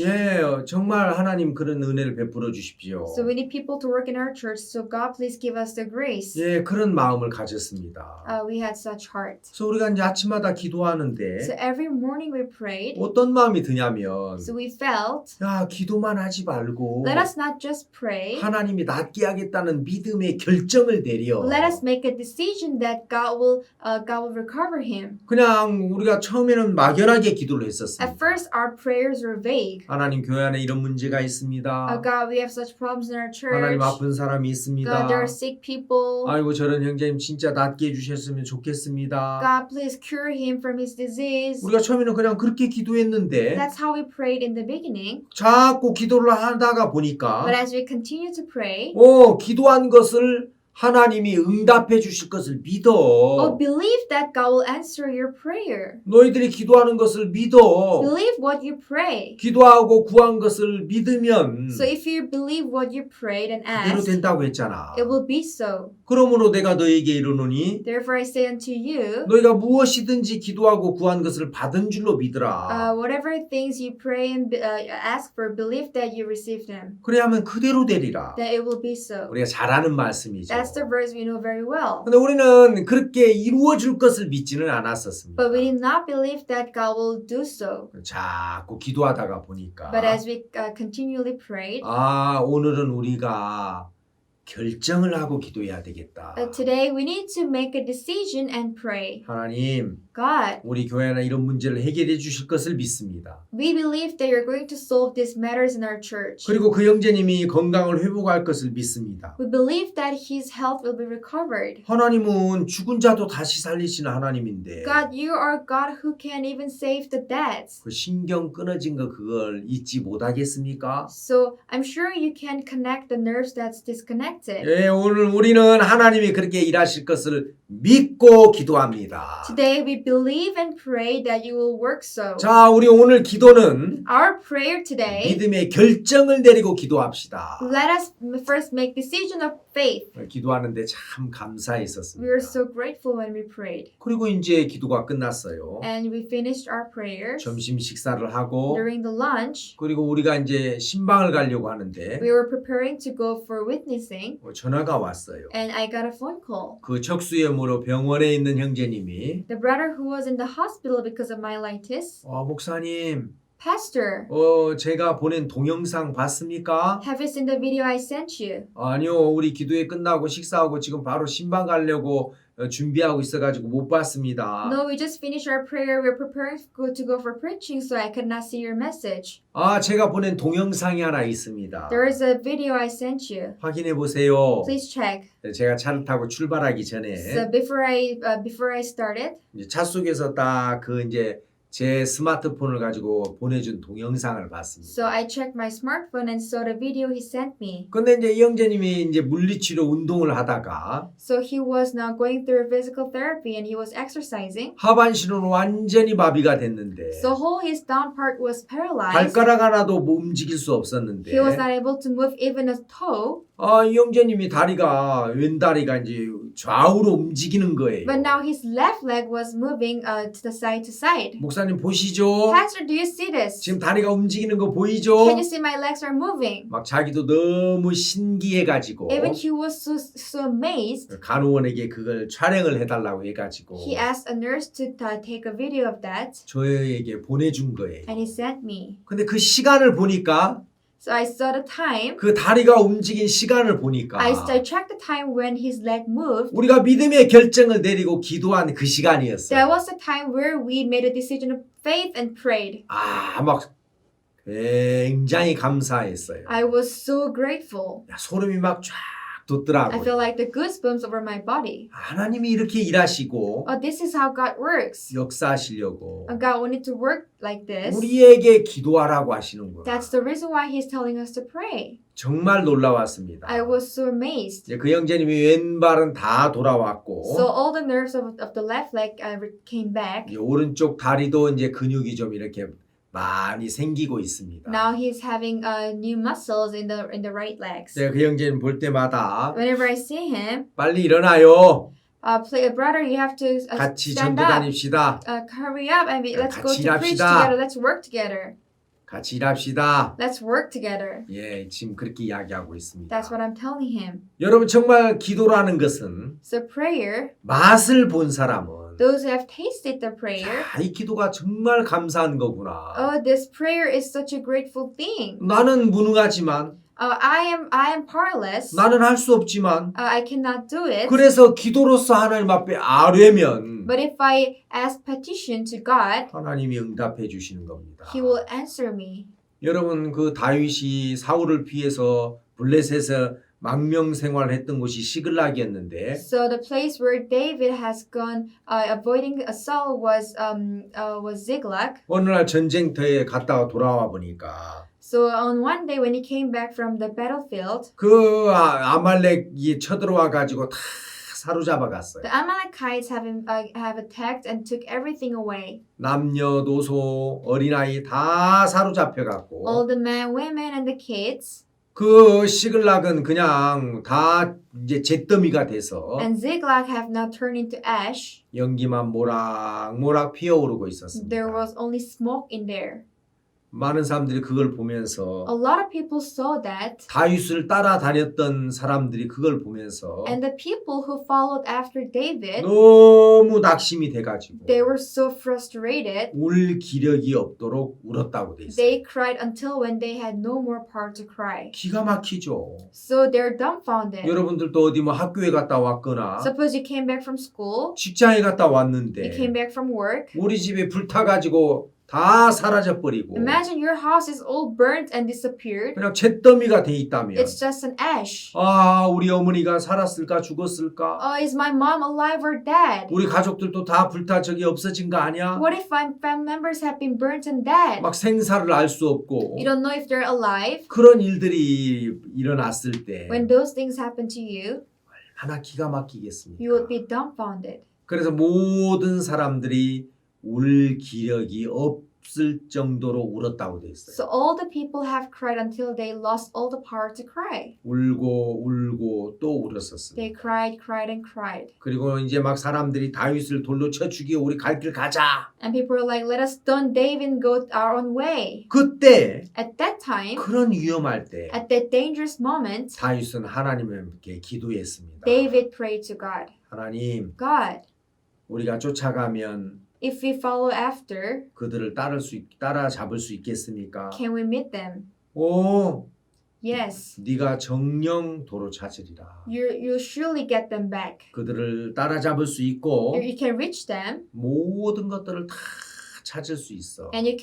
정말 하나님 그런 은혜를 베풀어 주십시오. So we need people to work in our church. So God, please give us the grace. 그런 마음을 가졌습니다. We had such heart. 그래서 우리가 이제 아침마다 기도하는데 So every morning we prayed. 어떤 마음이 드냐면 So we felt, 기도만 하지 말고 let us not just pray. 하나님이 낫게 하겠다는 믿음의 결정을 내려 Let us make a decision that God will recover him. 그냥 우리가 처음에는 막연하게 기도를 했었습니다. At first, our prayers were vague. 하나님 교회 안에 이런 문제가 있습니다. God, we have such problems in our church. 하나님 아픈 사람이 있습니다. God, there are sick people. 아이고 저런 형제님 진짜 낫게 해주셨으면 좋겠습니다. God, please cure him from his disease. 우리가 처음에는 그냥 그렇게 기도했는데 That's how we prayed in the beginning. 자꾸 기도를 하다가 보니까 But as we continue to pray, 기도한 것을 하나님이 응답해 주실 것을 Oh, 믿어. believe that God will answer your prayer. 너희들이 기도하는 것을 믿어. Believe what you pray. 기도하고 구한 것을 믿으면 So if you believe what you prayed and 그대로 asked, 된다고 했잖아. it will be so. 그러므로 내가 너에게 이르노니 Therefore I say unto you, 너희가 무엇이든지 기도하고 구한 것을 받은 줄로 믿으라. whatever things you pray and ask for, believe that you receive them. 그래야 하면 그대로 되리라. That it will be so. 우리가 잘 아는 말씀이죠. That's the verse we know very well. 근데 우리는 그렇게 이루어질 것을 믿지는 않았었습니다. But we did not believe that God will do so. 자꾸 기도하다가 보니까 But as we continually prayed, 오늘은 우리가 결정을 하고 기도해야 되겠다. today we need to make a decision and pray. 하나님, God, 우리 교회나 이런 문제를 해결해 주실 것을 믿습니다. we believe that you're going to solve these matters in our church. 그리고 그 형제님이 건강을 회복할 것을 믿습니다. We believe that his health will be recovered. 하나님은 죽은 자도 다시 살리시는 하나님인데 God, you are God who can even save the dead. 그 신경 끊어진 거 그걸 잊지 못하겠습니까? So I'm sure you can connect the nerves that's disconnected. 예, 오늘 우리는 하나님이 그렇게 일하실 것을 믿고 기도합니다. Today we believe and pray that you will work so. 자, 우리 오늘 기도는 Our prayer today, 믿음의 결정을 내리고 기도합시다. let us first make decision of faith. 기도하는데 참 We were 감사했었습니다. so grateful when we prayed. 그리고 이제 기도가 끝났어요. And we finished our prayers 점심 식사를 하고 during the lunch. 그리고 우리가 이제 신방을 가려고 하는데 We were preparing to go for witnessing 전화가 왔어요. and I got a phone call. 그 척수염으로 병원에 있는 형제님이 The brother who was in the hospital because of myelitis, 목사님, Pastor, 제가 보낸 동영상 봤습니까? have you seen the video I sent you? 아니요, 우리 기도회 끝나고 식사하고 지금 바로 신방 가려고 준비하고 있어가지고 못 봤습니다. No, we just finished our prayer. We're preparing to go for preaching, so I could not see your message. 제가 보낸 동영상이 하나 있습니다. There is a video I sent you. 확인해 보세요. Please check. 제가 차를 타고 출발하기 전에 So before I started, 이제 차 속에서 딱 그 이제 제 스마트폰을 가지고 보내준 동영상을 봤습니다. so I checked my smartphone and saw the video he sent me. 근데 이제 이 형제님이 이제 물리치료 운동을 하다가 So he was now going through physical therapy and he was exercising. 하반신은 완전히 마비가 됐는데 So whole his down part was paralyzed. 발가락 하나도 뭐 움직일 수 없었는데 He was not able to move even a toe. 이 형제님이 다리가 왼다리가 이제 좌우로 움직이는 거예요. But now his left leg was moving to the side to side. 목사님 보시죠? Pastor, do you see this? 지금 다리가 움직이는 거 보이죠? Can you see my legs are moving? 막 자기도 너무 신기해가지고 Even he was so amazed. 간호원에게 그걸 촬영을 해달라고 해가지고 He asked a nurse to take a video of that, 저에게 보내준 거예요. and he sent me. 근데 그 시간을 보니까 So I saw the time. 그 다리가 움직인 시간을 보니까 I checked the time when his leg moved. 우리가 믿음의 결정을 내리고 기도한 그 시간이었어요. That was the time where we made a decision of faith and prayed. 막 굉장히 감사했어요. I was so grateful. 소름이 막 쫙 I 돋더라고요. feel like the goosebumps over my body. 하나님이 이렇게 일하시고 This is how God works. 역사하시려고 God wanted to work like this. 우리에게 기도하라고 하시는구나. That's the reason why He's telling us to pray. 정말 놀라웠습니다. I was so amazed. 이제 그 형제님이 왼발은 다 돌아왔고 So all the nerves of the left leg came back. 이제 오른쪽 다리도 이제 근육이 좀 이렇게 많이 생기고 있습니다. Now he's having new muscles in the right legs. 제가 그 형제님 볼 때마다 Whenever I see him, 빨리 일어나요. brother, you have to 같이 stand 전도 up. 다닙시다. Hurry up and let's go 같이 to preach 일합시다. together. Let's work together. 같이 일합시다. Let's work together. 예, 지금 그렇게 이야기하고 있습니다. That's what I'm telling him. 여러분 정말 기도라는 것은 So prayer, 맛을 본 사람은 those who have tasted the prayer, 이 기도가 정말 감사한 거구나. this prayer is such a grateful thing. 나는 무능하지만 I am powerless. 나는 할 수 없지만 I cannot do it. 그래서 기도로서 하나님 앞에 아뢰면 But if I ask petition to God, 하나님이 응답해 주시는 겁니다. He will answer me. 여러분 그 다윗이 사울을 피해서 블레셋에서 망명 생활했던 곳이 시글락이었는데 So the place where David has gone avoiding Saul was Ziklag. 어느 날 전쟁터에 갔다가 돌아와 보니까 So on one day when he came back from the battlefield, 그 아말렉이 쳐들어와 가지고 다 사로잡아 갔어요. the Amalekites have attacked and took everything away. 남녀 노소 어린아이 다 사로잡혀 갖고 All the men, women, and the kids. 그 시글락은 그냥 다 이제 잿더미가 돼서 And Ziklag have now turned into ash. 연기만 모락모락 피어오르고 있었습니다. There was only smoke in there. 많은 사람들이 그걸 A 보면서 lot of people saw that. 다윗을 따라다녔던 사람들이 그걸 보면서 And the people who followed after David, 너무 낙심이 돼가지고 they were so frustrated. 울 기력이 없도록 울었다고 돼 있어요. They cried until when they had no more power to cry. 기가 막히죠. So they're dumbfounded. 여러분들도 어디 뭐 학교에 갔다 왔거나 Suppose you came back from school, 직장에 갔다 you 왔는데 came back from work. 우리 집에 불 타가지고 다 사라져버리고 Imagine your house is all burnt and disappeared. 그냥 잿더미가 돼 있다면 It's just an ash. 아 우리 어머니가 살았을까 죽었을까 Is my mom alive or dead? 우리 가족들도 다 불타 저기 없어진 거 아니야? What if my family members have been burnt and dead? 막 생사를 알 수 없고 You don't know if they're alive. 그런 일들이 일어났을 때 When those things happen to you, 하나 기가 막히겠습니까? you would be dumbfounded. 그래서 모든 사람들이 울 기력이 없을 정도로 울었다고 돼 있어요. So all the people have cried until they lost all the power to cry. 울고 또 울었었습니다. They cried and cried. 그리고 이제 막 사람들이 다윗을 돌로 쳐 죽이고 우리 갈 길 가자. And people were like, let us stone David and go our own way. 그때 At that time, 그런 위험할 때 at that dangerous moment, 다윗은 하나님께 기도했습니다. David prayed to God. 하나님, God, 우리가 쫓아가면 if we follow after, 그들을 따라잡을 수 있겠습니까? can we meet them? 오, Yes. 네가 정령 도로 찾으리라. You'll surely get them back. 그들을 따라잡을 수 있고 You can reach them, 모든 것들을 다 찾을 수 있어. and you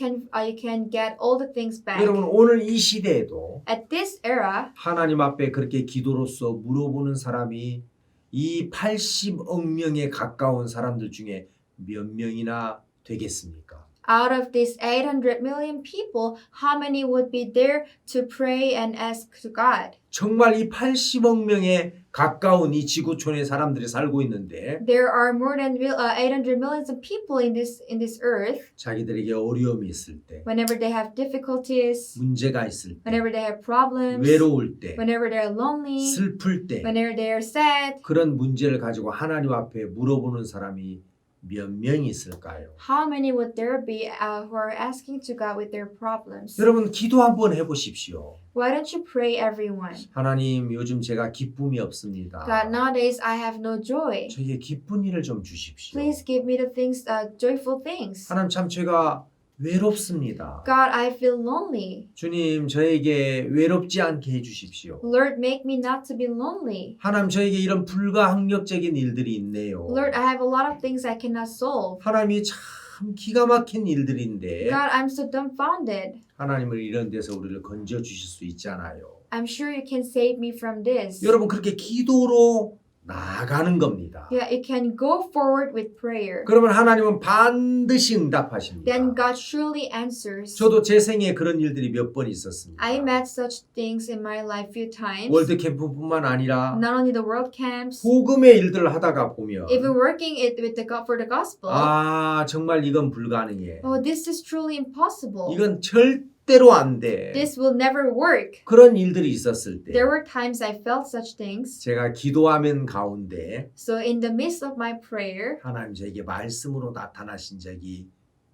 can get all the things back. 여러분 오늘 이 시대에도 At this era, 하나님 앞에 그렇게 기도로서 물어보는 사람이 이 80억 명에 가까운 사람들 중에 몇 명이나 되겠습니까? out of these 800 million people, how many would be there to pray and ask to God? 정말 이 80억 명에 가까운 이 지구촌에 사람들이 살고 있는데 There are more than 800 millions of people in this earth. 자기들에게 어려움이 있을 때, Whenever they have difficulties, 문제가 있을 때, whenever they have problems, 외로울 때, whenever they're lonely, 슬플 때 whenever they're sad, 그런 문제를 가지고 하나님 앞에 물어보는 사람이 몇 명이 있을까요? how many would there be who are asking to God with their problems? 여러분 기도 한번 해보십시오. Why don't you pray, everyone? 하나님 요즘 제가 기쁨이 없습니다. God, nowadays I have no joy. 저에게 기쁜 일을 좀 주십시오. Please give me the things, joyful things. 하나님 참 제가 외롭습니다. God, I feel lonely. 주님 저에게 외롭지 않게 해주십시오. Lord, make me not to be lonely. 하나님 저에게 이런 불가항력적인 일들이 있네요. Lord, I have a lot of things I cannot solve. 하나님이 참 기가 막힌 일들인데 God, I'm so dumbfounded. 하나님을 이런 데서 우리를 건져 주실 수 있잖아요. I'm sure you can save me from this. 여러분 그렇게 기도로 나아가는 겁니다. Yeah, you can go forward with prayer. 그러면 하나님은 반드시 응답하십니다. Then God surely answers. 저도 제 생에 그런 일들이 몇 번 있었습니다. I met such things in my life few times. 월드 캠프뿐만 아니라 Not only the world camps, 복음의 일들을 하다가 보면 even working it with for the gospel. 아 정말 이건 불가능해. Oh, this is truly impossible. 이건 절대로 안 돼. This will never work. 그런 일들이 있었을 때 There were times I felt such things. 제가 기도하면 가운데 So in the midst of my prayer, 하나님 저에게 말씀으로 나타나신 적이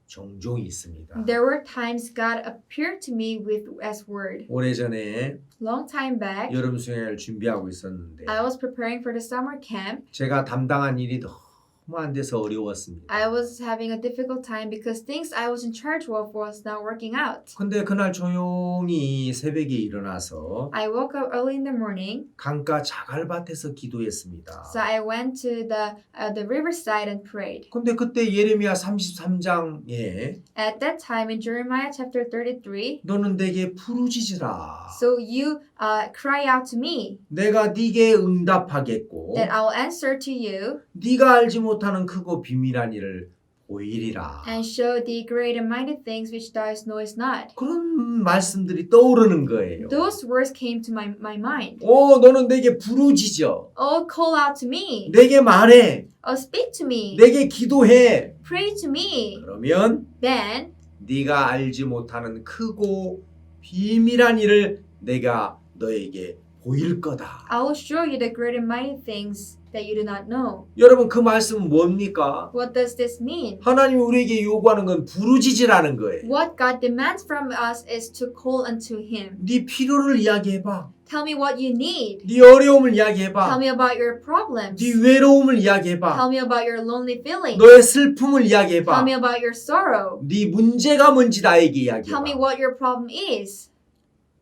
종종 있습니다. there were times God appeared to me as word. 오래전에 Long time back, 여름 수행을 준비하고 있었는데 I was preparing for the summer camp. 제가 담당한 일이 안 돼서 어려웠습니다. I was having a difficult time because things I was in charge of was not working out. 근데 그날 조용히 새벽에 일어나서 I woke up early in the morning, 강가 자갈밭에서 기도했습니다. so I went to the riverside and prayed. 근데 그때 예레미야 33장에 At that time in Jeremiah chapter 33, 너는 내게 부르짖으라. so you cry out to me, 내가 네게 응답하겠고 that I will answer to you 네가 알지 못하는 크고 비밀한 일을 보이리라. and show thee great and mighty things which thou knowest not. 그런 말씀들이 떠오르는 거예요. Those words came to my mind. 너는 내게 부르짖어. Call out to me. 내게 말해. Speak to me. 내게 기도해. Pray to me. 그러면 Then 네가 알지 못하는 크고 비밀한 일을 내가 너에게 보일 거다. I will show you the great and mighty things that you do not know. 여러분 그 말씀은 뭡니까? What does this mean? 하나님이 우리에게 요구하는 건 부르짖으라는 거예요. What God demands from us is to call unto Him. 네 필요를 이야기해봐. Tell me what you need. 네 어려움을 Tell 이야기해봐. me about your problems. 네 외로움을 Tell 이야기해봐. me about your lonely feelings. 너의 슬픔을 Tell 이야기해봐. me about your sorrow. 네 문제가 뭔지 나에게 Tell me 이야기해봐. what your problem is.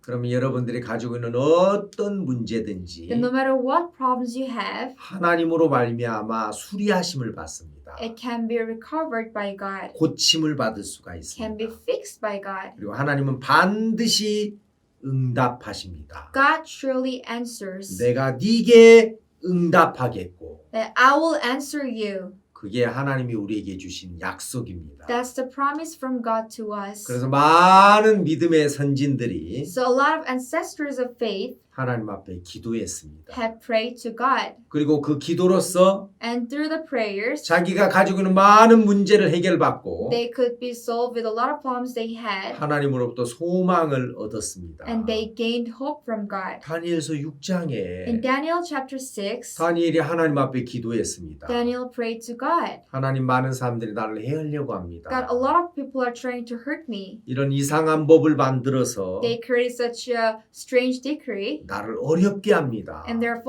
그러면 여러분들이 가지고 있는 어떤 문제든지 Then no matter what problems you have, 하나님으로 말미암아 수리하심을 받습니다. it can be recovered by God. 고침을 받을 수가 Can be 있습니다. fixed by God. 그리고 하나님은 반드시 응답하십니다. God surely answers. 내가 네게 응답하겠고 That I will answer you. 그게 하나님이 우리에게 주신 약속입니다. That's the promise from God to us. 그래서 많은 믿음의 선진들이 So a lot of ancestors of faith 하나님 앞에 기도했습니다. have prayed to God. 그리고 그 기도로서 And through the prayers, 자기가 가지고 있는 많은 문제를 해결받고 they could be solved with a lot of problems they had. 하나님으로부터 소망을 얻었습니다. And they gained hope from God. 다니엘서 In 6장에 Daniel chapter 6, 다니엘이 하나님 앞에 기도했습니다. Daniel prayed to God. 하나님 많은 사람들이 나를 해하려고 합니다. God, a lot of people are trying to hurt me. 이런 이상한 법을 만들어서 They created such a strange decree. 나를 어렵게 합니다. And they're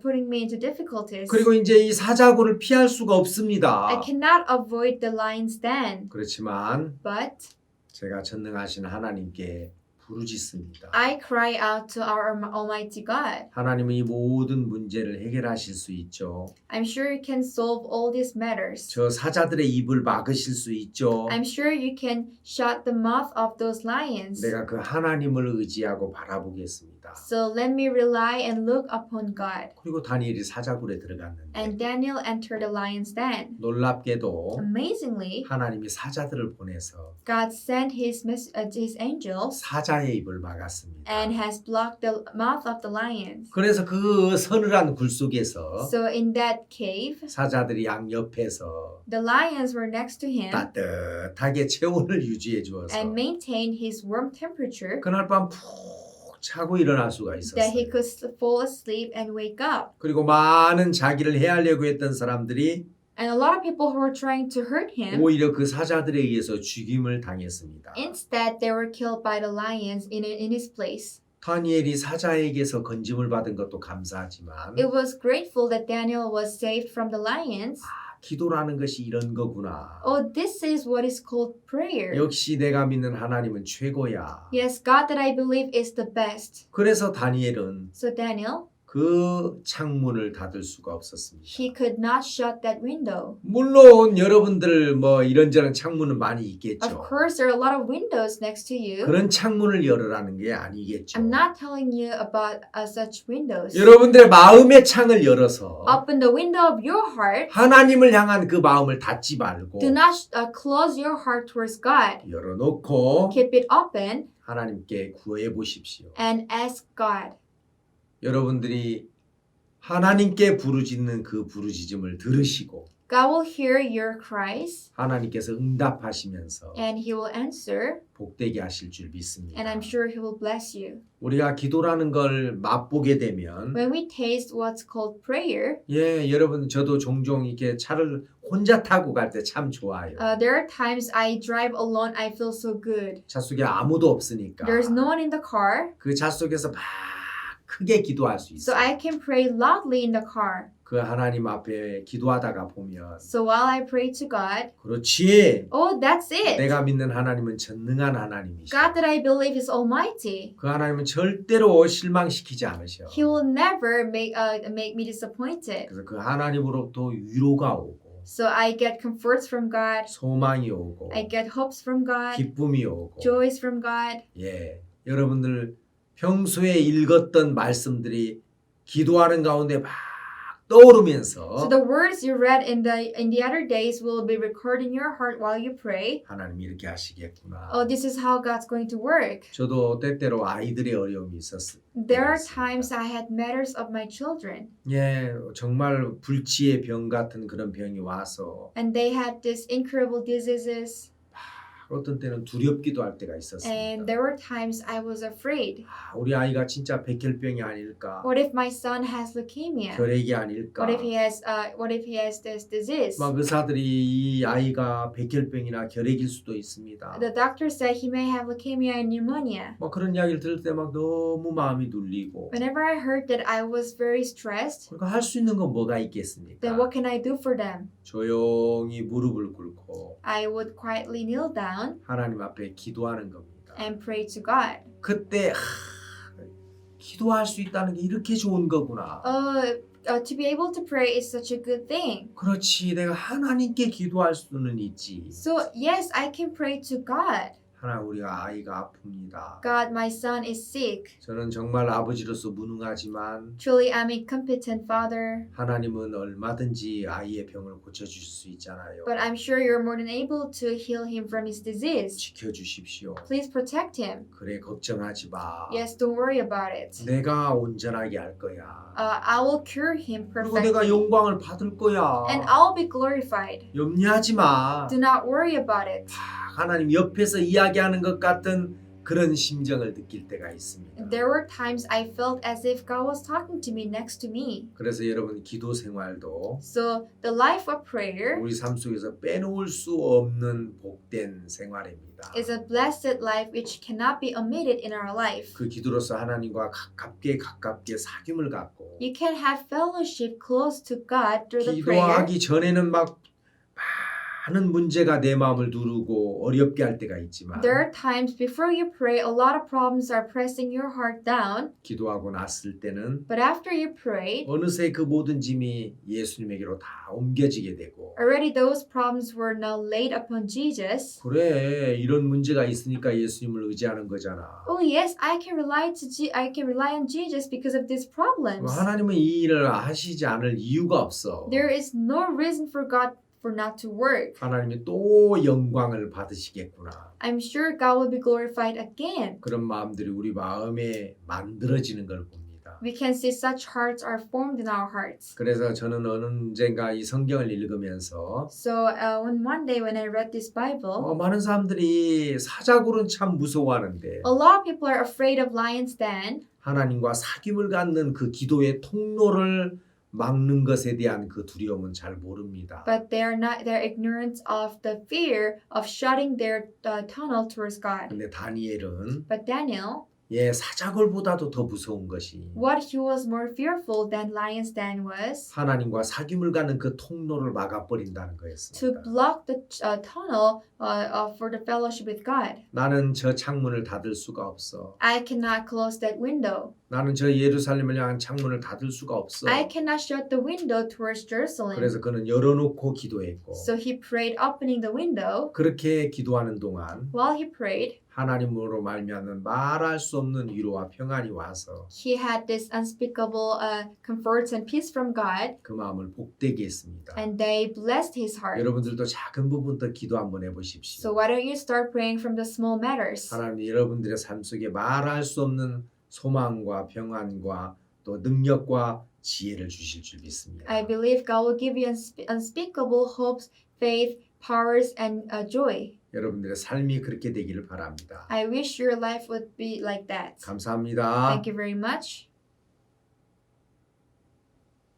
putting me into difficulties. 그리고 이제 이 사자고를 피할 수가 I 없습니다. cannot avoid the lion's den. 그렇지만 But 제가 전능하신 하나님께 부르짖습니다. I cry out to our Almighty God. 하나님은 이 모든 문제를 해결하실 수 있죠. I'm sure you can solve all these matters. 저 사자들의 입을 막으실 수 있죠. I'm sure you can shut the mouth of those lions. 내가 그 하나님을 의지하고 바라보겠습니다. So let me rely and look upon God. 그리고 다니엘이 사자굴에 들어갔는데 And Daniel entered the lion's den. 놀랍게도 Amazingly, 하나님이 사자들을 보내서 God sent his angels 사자의 입을 막았습니다. and has blocked the mouth of the lions. 그래서 그 서늘한 굴 속에서 So in that cave, 사자들이 양 옆에서 the lions were next to him 따뜻하게 체온을 유지해 주어서 and maintained his warm temperature 그날 밤 푹 자고 일어날 수가 that he 있었어요. could fall asleep and wake up. 그리고 많은 자기를 해하려고 했던 사람들이 And a lot of people who were trying to hurt him, 오히려 그 사자들에 의해서 죽임을 당했습니다. instead they were killed by the lions in his place. 다니엘이 사자에게서 건짐을 받은 것도 감사하지만 It was grateful that Daniel was saved from the lions. 기도라는 것이 이런 거구나. Oh, this is what is called prayer. 역시 내가 믿는 하나님은 최고야. Yes, God that I believe is the best. 그래서 다니엘은 So Daniel, 그 창문을 닫을 수가 없었습니다. he could not shut that window. 물론 여러분들 뭐 이런저런 창문은 많이 Of 있겠죠. course, there are a lot of windows next to you. 그런 창문을 열으라는 게 아니겠죠. I'm not telling you about such windows. 여러분들의 마음의 창을 열어서 Open the window of your heart. 하나님을 향한 그 마음을 닫지 말고 Do not close your heart towards God. 열어놓고 Keep it open 하나님께 구해 보십시오. and ask God. 여러분들이 하나님께 부르짖는 그 부르짖음을 들으시고 God will hear your cries 하나님께서 응답하시면서 and He will answer, 복되게 하실 줄 믿습니다. and I'm sure He will bless you. 우리가 기도라는 걸 맛보게 되면 When we taste what's called prayer, 여러분 저도 종종 이렇게 차를 혼자 타고 갈 때 참 좋아요. there are times I drive alone, I feel so good. 차 속에 아무도 없으니까 There's no one in the car, 그 차 속에서 막 크게 기도할 수 so 있어요. I can pray loudly in the car. 그 하나님 앞에 기도하다가 보면 So while I pray to God, 그렇지. oh, that's it. 내가 믿는 하나님은 전능한 하나님이시오. God that I believe is almighty. 그 하나님은 절대로 실망시키지 않으셔. He will never make me disappointed. 그래서 그 하나님으로부터 위로가 오고 So I get comforts from God. 소망이 오고 I get hopes from God. 기쁨이 오고 Joys from God. 예, 여러분들 평소에 읽었던 말씀들이 기도하는 가운데 막 떠오르면서 So the words you read in the other days will be recorded in your heart while you pray. 하나님이 이렇게 하시겠구나. Oh, this is how God's going to work. 저도 때때로 아이들의 어려움이 있었어요. There are times I had matters of my children, 예, 정말 불치의 병 같은 그런 병이 와서 and they had these incurable diseases. 어떤 때는 두렵기도 할 때가 And 있었습니다. there were times I was afraid. 우리 아이가 진짜 백혈병이 아닐까? What if my son has leukemia? 결핵이 아닐까? What if he has this disease? 막 의사들이 이 아이가 백혈병이나 결핵일 수도 있습니다. The doctor said he may have leukemia and pneumonia. 막 그런 이야기를 들을 때 막 너무 마음이 눌리고 Whenever I heard that, I was very stressed. 그러니까 할 수 있는 건 뭐가 있겠습니까? Then what can I do for them? 조용히 무릎을 꿇고 I would quietly kneel down 하나님 앞에 기도하는 겁니다. and pray to God. 그때 기도할 수 있다는 게 이렇게 좋은 거구나. To be able to pray is such a good thing. 그렇지, 내가 하나님께 기도할 수는 있지. So yes, I can pray to God. 하나 우리가 아이가 아픕니다. God, my son is sick. 저는 정말 아버지로서 무능하지만 Truly, I'm a incompetent father. 하나님은 얼마든지 아이의 병을 고쳐주실 수 있잖아요. But I'm sure you're more than able to heal him from his disease. 지켜주십시오. Please protect him. 그래 걱정하지 마. Yes, don't worry about it. 내가 온전하게 할 거야. I will cure him 그리고 perfectly. 내가 영광을 받을 거야. And I'll be glorified. 염려하지 마. Do not worry about it. 하나님 옆에서 이야기하는 것 같은 그런 심정을 느낄 때가 있습니다. There were times I felt as if God was talking to me next to me. 그래서 여러분 기도 생활도 So the life of prayer 우리 삶 속에서 빼놓을 수 없는 복된 생활입니다. is a blessed life which cannot be omitted in our life. 그 기도로서 하나님과 가깝게 사귐을 갖고 You can have fellowship close to God through the prayer. 기도하기 전에는 막 많은 문제가 내 마음을 누르고 어렵게 할 때가 있지만 There are times before you pray, a lot of problems are pressing your heart down. 기도하고 났을 때는 But after you prayed, 어느새 그 모든 짐이 예수님에게로 다 옮겨지게 되고 already those problems were now laid upon Jesus. 그래 이런 문제가 있으니까 예수님을 의지하는 거잖아. Oh yes, I can rely on Jesus because of these problems. 하나님은 이 일을 하시지 않을 이유가 없어. There is no reason for God for not to work. 하나님이 또 영광을 받으시겠구나. I'm sure God will be glorified again. 그런 마음들이 우리 마음에 만들어지는 걸 봅니다. We can see such hearts are formed in our hearts. 그래서 저는 언젠가 이 성경을 읽으면서 So one day when I read this Bible, 많은 사람들이 사자굴은 참 무서워하는데 a lot of people are afraid of lion's den. 하나님과 사귐을 갖는 그 기도의 통로를 막는 것에 대한 그 두려움은 잘 모릅니다. But they're ignorant of the fear of shutting their tunnel towards God. 근데 다니엘은 But Daniel, 사자굴보다도 더 무서운 것이 what he was more fearful than lion's den was 하나님과 사귐을 갖는 그 통로를 막아버린다는 to 거였습니다. block the tunnel for the fellowship with God. 나는 저 창문을 닫을 수가 없어. I cannot close that window. 나는 저 예루살렘을 향한 창문을 닫을 수가 없어. I cannot shut the window towards Jerusalem. 그래서 그는 열어놓고 기도했고 So he prayed opening the window. 그렇게 기도하는 동안 While he prayed, 하나님으로 말미암는 말할 수 없는 위로와 평안이 와서 he had this unspeakable comforts and peace from God, 그 마음을 복되게 했습니다. and they blessed his heart. 여러분들도 작은 부분부터 기도 한번 해보십시오. So why don't you start praying from the small matters? 하나님 여러분들의 삶 속에 말할 수 없는 소망과 평안과 또 능력과 지혜를 주실 줄 믿습니다. I believe God will give you unspeakable hopes, faith, powers, and joy. 여러분들의 삶이 그렇게 되기를 바랍니다. I wish your life would be like that. 감사합니다. Thank you very much.